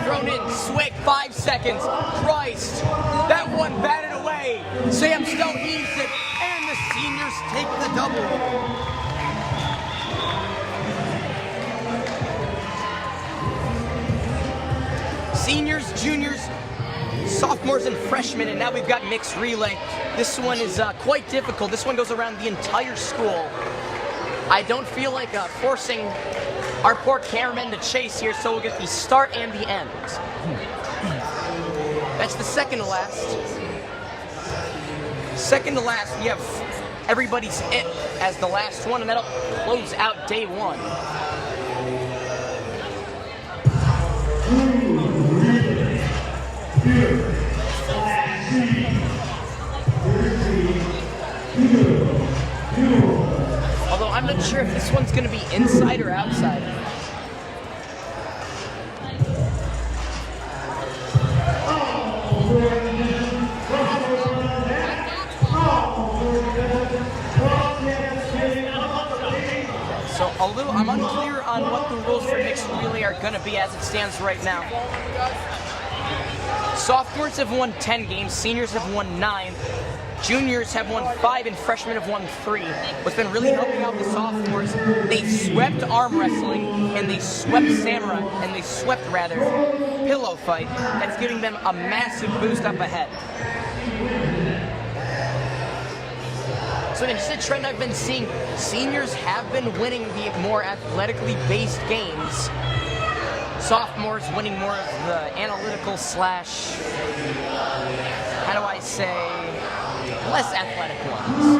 Thrown in. Swick, 5 seconds. Christ. That one batted away. Sam Stowe heaves it. And the seniors take the double. seniors, juniors, sophomores, and freshmen, and now we've got mixed relay. This one is quite difficult. This one goes around the entire school. I don't feel like forcing our poor cameramen to chase here, so we'll get the start and the end. That's the second to last. Second to last, we have everybody's it as the last one, and that'll close out day one. Although I'm not sure if this one's going to be inside or outside. So I'm unclear on what the rules for mixed relay are going to be as it stands right now. Sophomores have won 10 games, seniors have won 9, juniors have won 5, and freshmen have won 3. What's been really helping out the sophomores, they swept arm wrestling, and they swept pillow fight. That's giving them a massive boost up ahead. So again, just a trend I've been seeing, seniors have been winning the more athletically based games. Sophomores winning more of the analytical slash, how do I say, less athletic ones.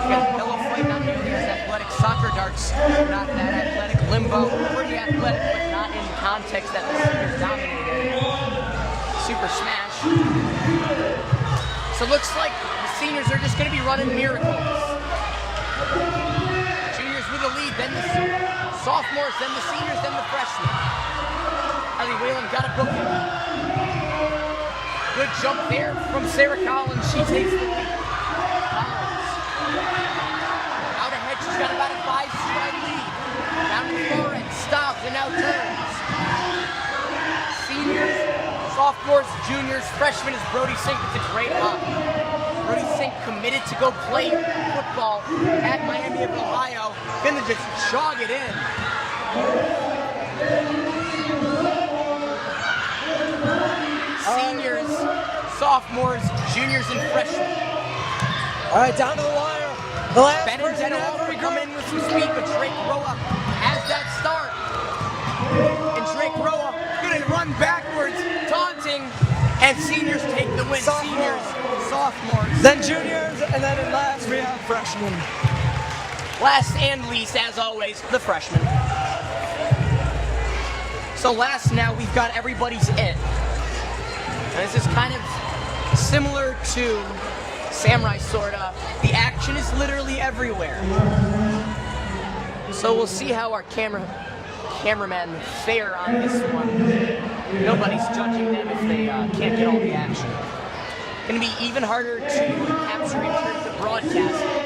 Again, pillow fight, not nearly as athletic. Soccer darts, not that athletic. Limbo, pretty athletic, but not in the context that the seniors dominated. Super Smash. So it looks like the seniors are just going to be running miracles. Juniors with the lead, then the sophomores, then the seniors, then the freshmen. Ali Whalen got a booking. Good jump there from Sarah Collins. She takes the lead. Collins. Out ahead, she's got about a 5-stride lead. Down to the far end, stops, and now turns. Seniors, sophomores, juniors, freshmen is Brody Sink. It's a great hop. Brody Sink committed to go play football at Miami of Ohio. Gonna just jog it in. Seniors, sophomores, juniors, and freshmen. All right, down to the wire. The last Benedetto will come in with some speed, but Drake Roa has that start. And Drake Roa gonna run backwards, taunting, and seniors take the win. Seniors, sophomores. Then juniors, and then in last we have freshmen. Last and least, as always, the freshmen. So last now, we've got everybody's it. And this is kind of similar to Samurai sorta. The action is literally everywhere. So we'll see how our cameramen fare on this one. Nobody's judging them if they can't get all the action. Gonna be even harder to capture in terms of broadcasting.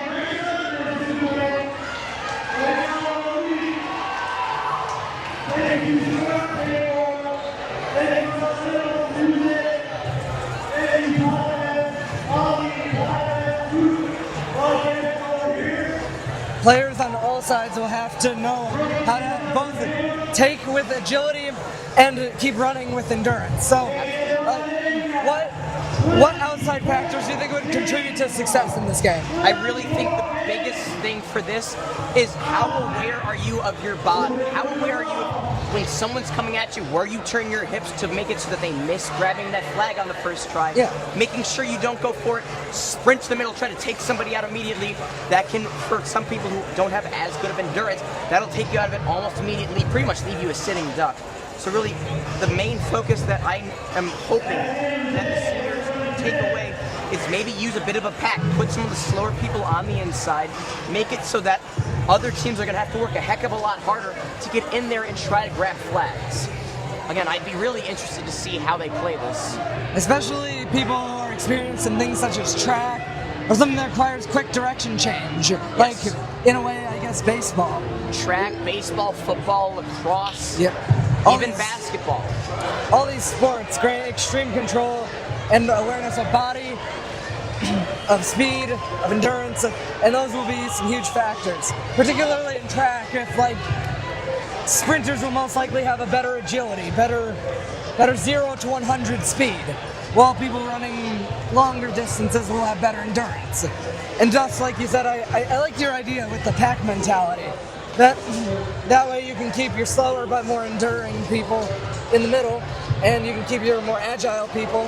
Players on all sides will have to know how to both take with agility and keep running with endurance. So, what outside factors do you think would contribute to success in this game? I really think the biggest thing for this is how aware are you of your body? How aware are you when someone's coming at you, where you turn your hips to make it so that they miss grabbing that flag on the first try? Yeah. Making sure you don't go for it, sprint to the middle, try to take somebody out immediately. That can, for some people who don't have as good of endurance, that'll take you out of it almost immediately, pretty much leave you a sitting duck. So really, the main focus that I am hoping that the seniors take away is maybe use a bit of a pack, put some of the slower people on the inside, make it so that other teams are going to have to work a heck of a lot harder to get in there and try to grab flags. Again, I'd be really interested to see how they play this. Especially people who are experienced in things such as track or something that requires quick direction change. Yes. Like, in a way, I guess, baseball. Track, baseball, football, lacrosse, Yep. even basketball. All these sports, great extreme control and awareness of body, of speed, of endurance, and those will be some huge factors. Particularly in track, if sprinters will most likely have a better agility, better 0 to 100 speed, while people running longer distances will have better endurance. And just like you said, I liked your idea with the pack mentality. That way you can keep your slower but more enduring people in the middle, and you can keep your more agile people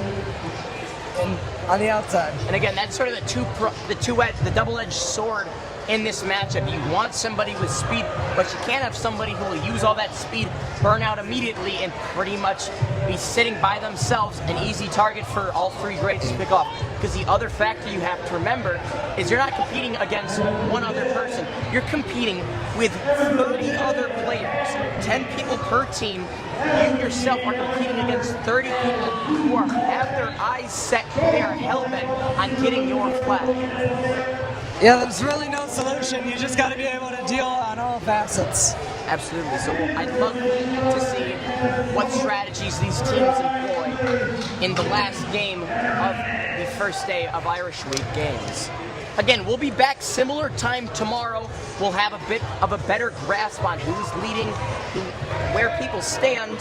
on the outside. And again, that's sort of the double-edged sword in this matchup. You want somebody with speed, but you can't have somebody who will use all that speed, burn out immediately, and pretty much be sitting by themselves, an easy target for all three grades to pick off. Because the other factor you have to remember is you're not competing against one other person. You're competing with 30 other players, 10 people per team. You yourself are competing against 30 people who have their eyes set. They are hell-bent on getting your flag. Yeah, there's really no solution. You just got to be able to deal on all facets. Absolutely. So I'd love to see what strategies these teams employ in the last game of the first day of Irish Week games. Again, we'll be back similar time tomorrow. We'll have a bit of a better grasp on who's leading, where people stand,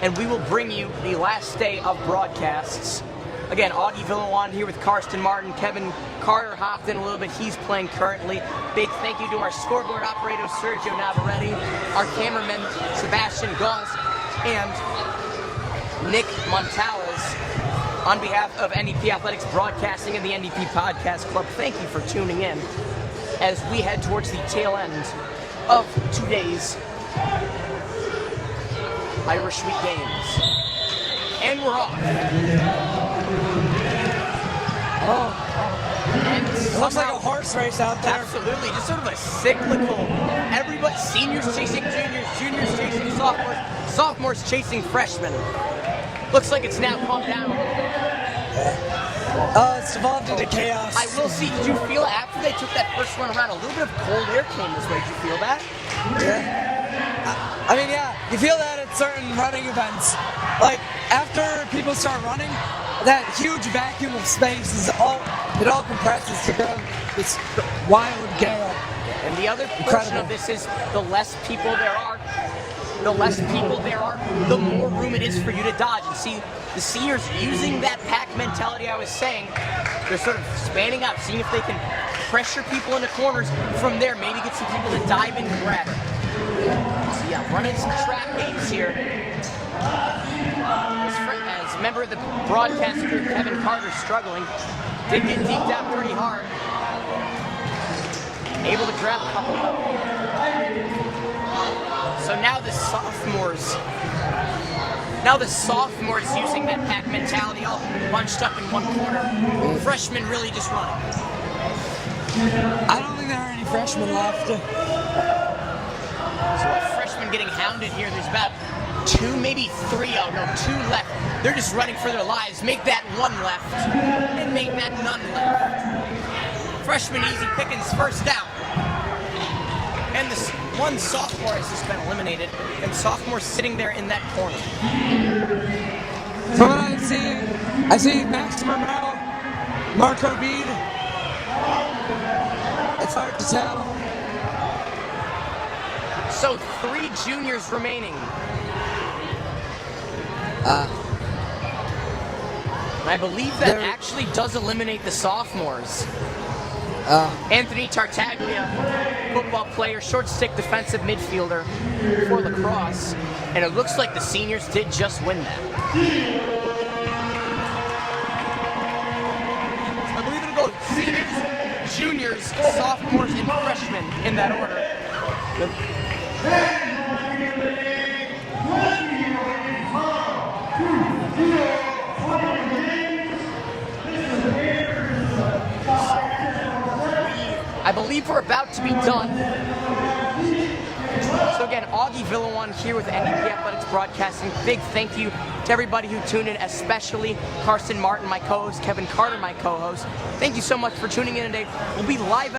and we will bring you the last day of broadcasts. Again, Augie Villawan here with Karsten Martin, Kevin Carter hopped in a little bit. He's playing currently. Big thank you to our scoreboard operator, Sergio Navarrete, our cameraman, Sebastian Gauls, and Nick Montales. On behalf of NDP Athletics Broadcasting and the NDP Podcast Club, thank you for tuning in as we head towards the tail end of today's Irish Week games. And we're off. And it looks like a horse race out there. Absolutely, just sort of a cyclical. Everybody, seniors chasing juniors, juniors chasing sophomores, sophomores chasing freshmen. Looks like it's now calmed down. It's evolved into chaos. I will see, did you feel after they took that first run around, a little bit of cold air came this way? Did you feel that? Yeah. I mean, yeah, you feel that at certain running events. Like, after people start running, that huge vacuum of space it all compresses to this wild gale. And the other portion of this is the less people there are, the more room it is for you to dodge. And see, the seniors using that pack mentality I was saying, they're sort of spanning out, seeing if they can pressure people into corners. From there, maybe get some people to dive in and grab it. So yeah, running some trap games here. As a member of the broadcast crew, Kevin Carter struggling. Did get deep down pretty hard. Able to grab a couple. So now the sophomores using that pack mentality, all bunched up in one corner. Freshmen really just running. I don't think there are any freshmen left. So a freshman getting hounded here. There's about two left. They're just running for their lives. Make that one left, and make that none left. Freshman easy pickings, first down. And this one sophomore has just been eliminated, and sophomore sitting there in that corner. So what I see Max Mermel, Marco Bede. It's hard to tell. So 3 juniors remaining. I believe that actually does eliminate the sophomores. Anthony Tartaglia, football player, short stick defensive midfielder for lacrosse, and it looks like the seniors did just win that. I believe it'll go seniors, juniors, sophomores, and freshmen in that order. I believe we're about to be done. So again, Augie Villawan here with NDP Athletics Broadcasting. Big thank you to everybody who tuned in, especially Karsten Martin, my co-host, Kevin Carter, my co-host. Thank you so much for tuning in today. We'll be live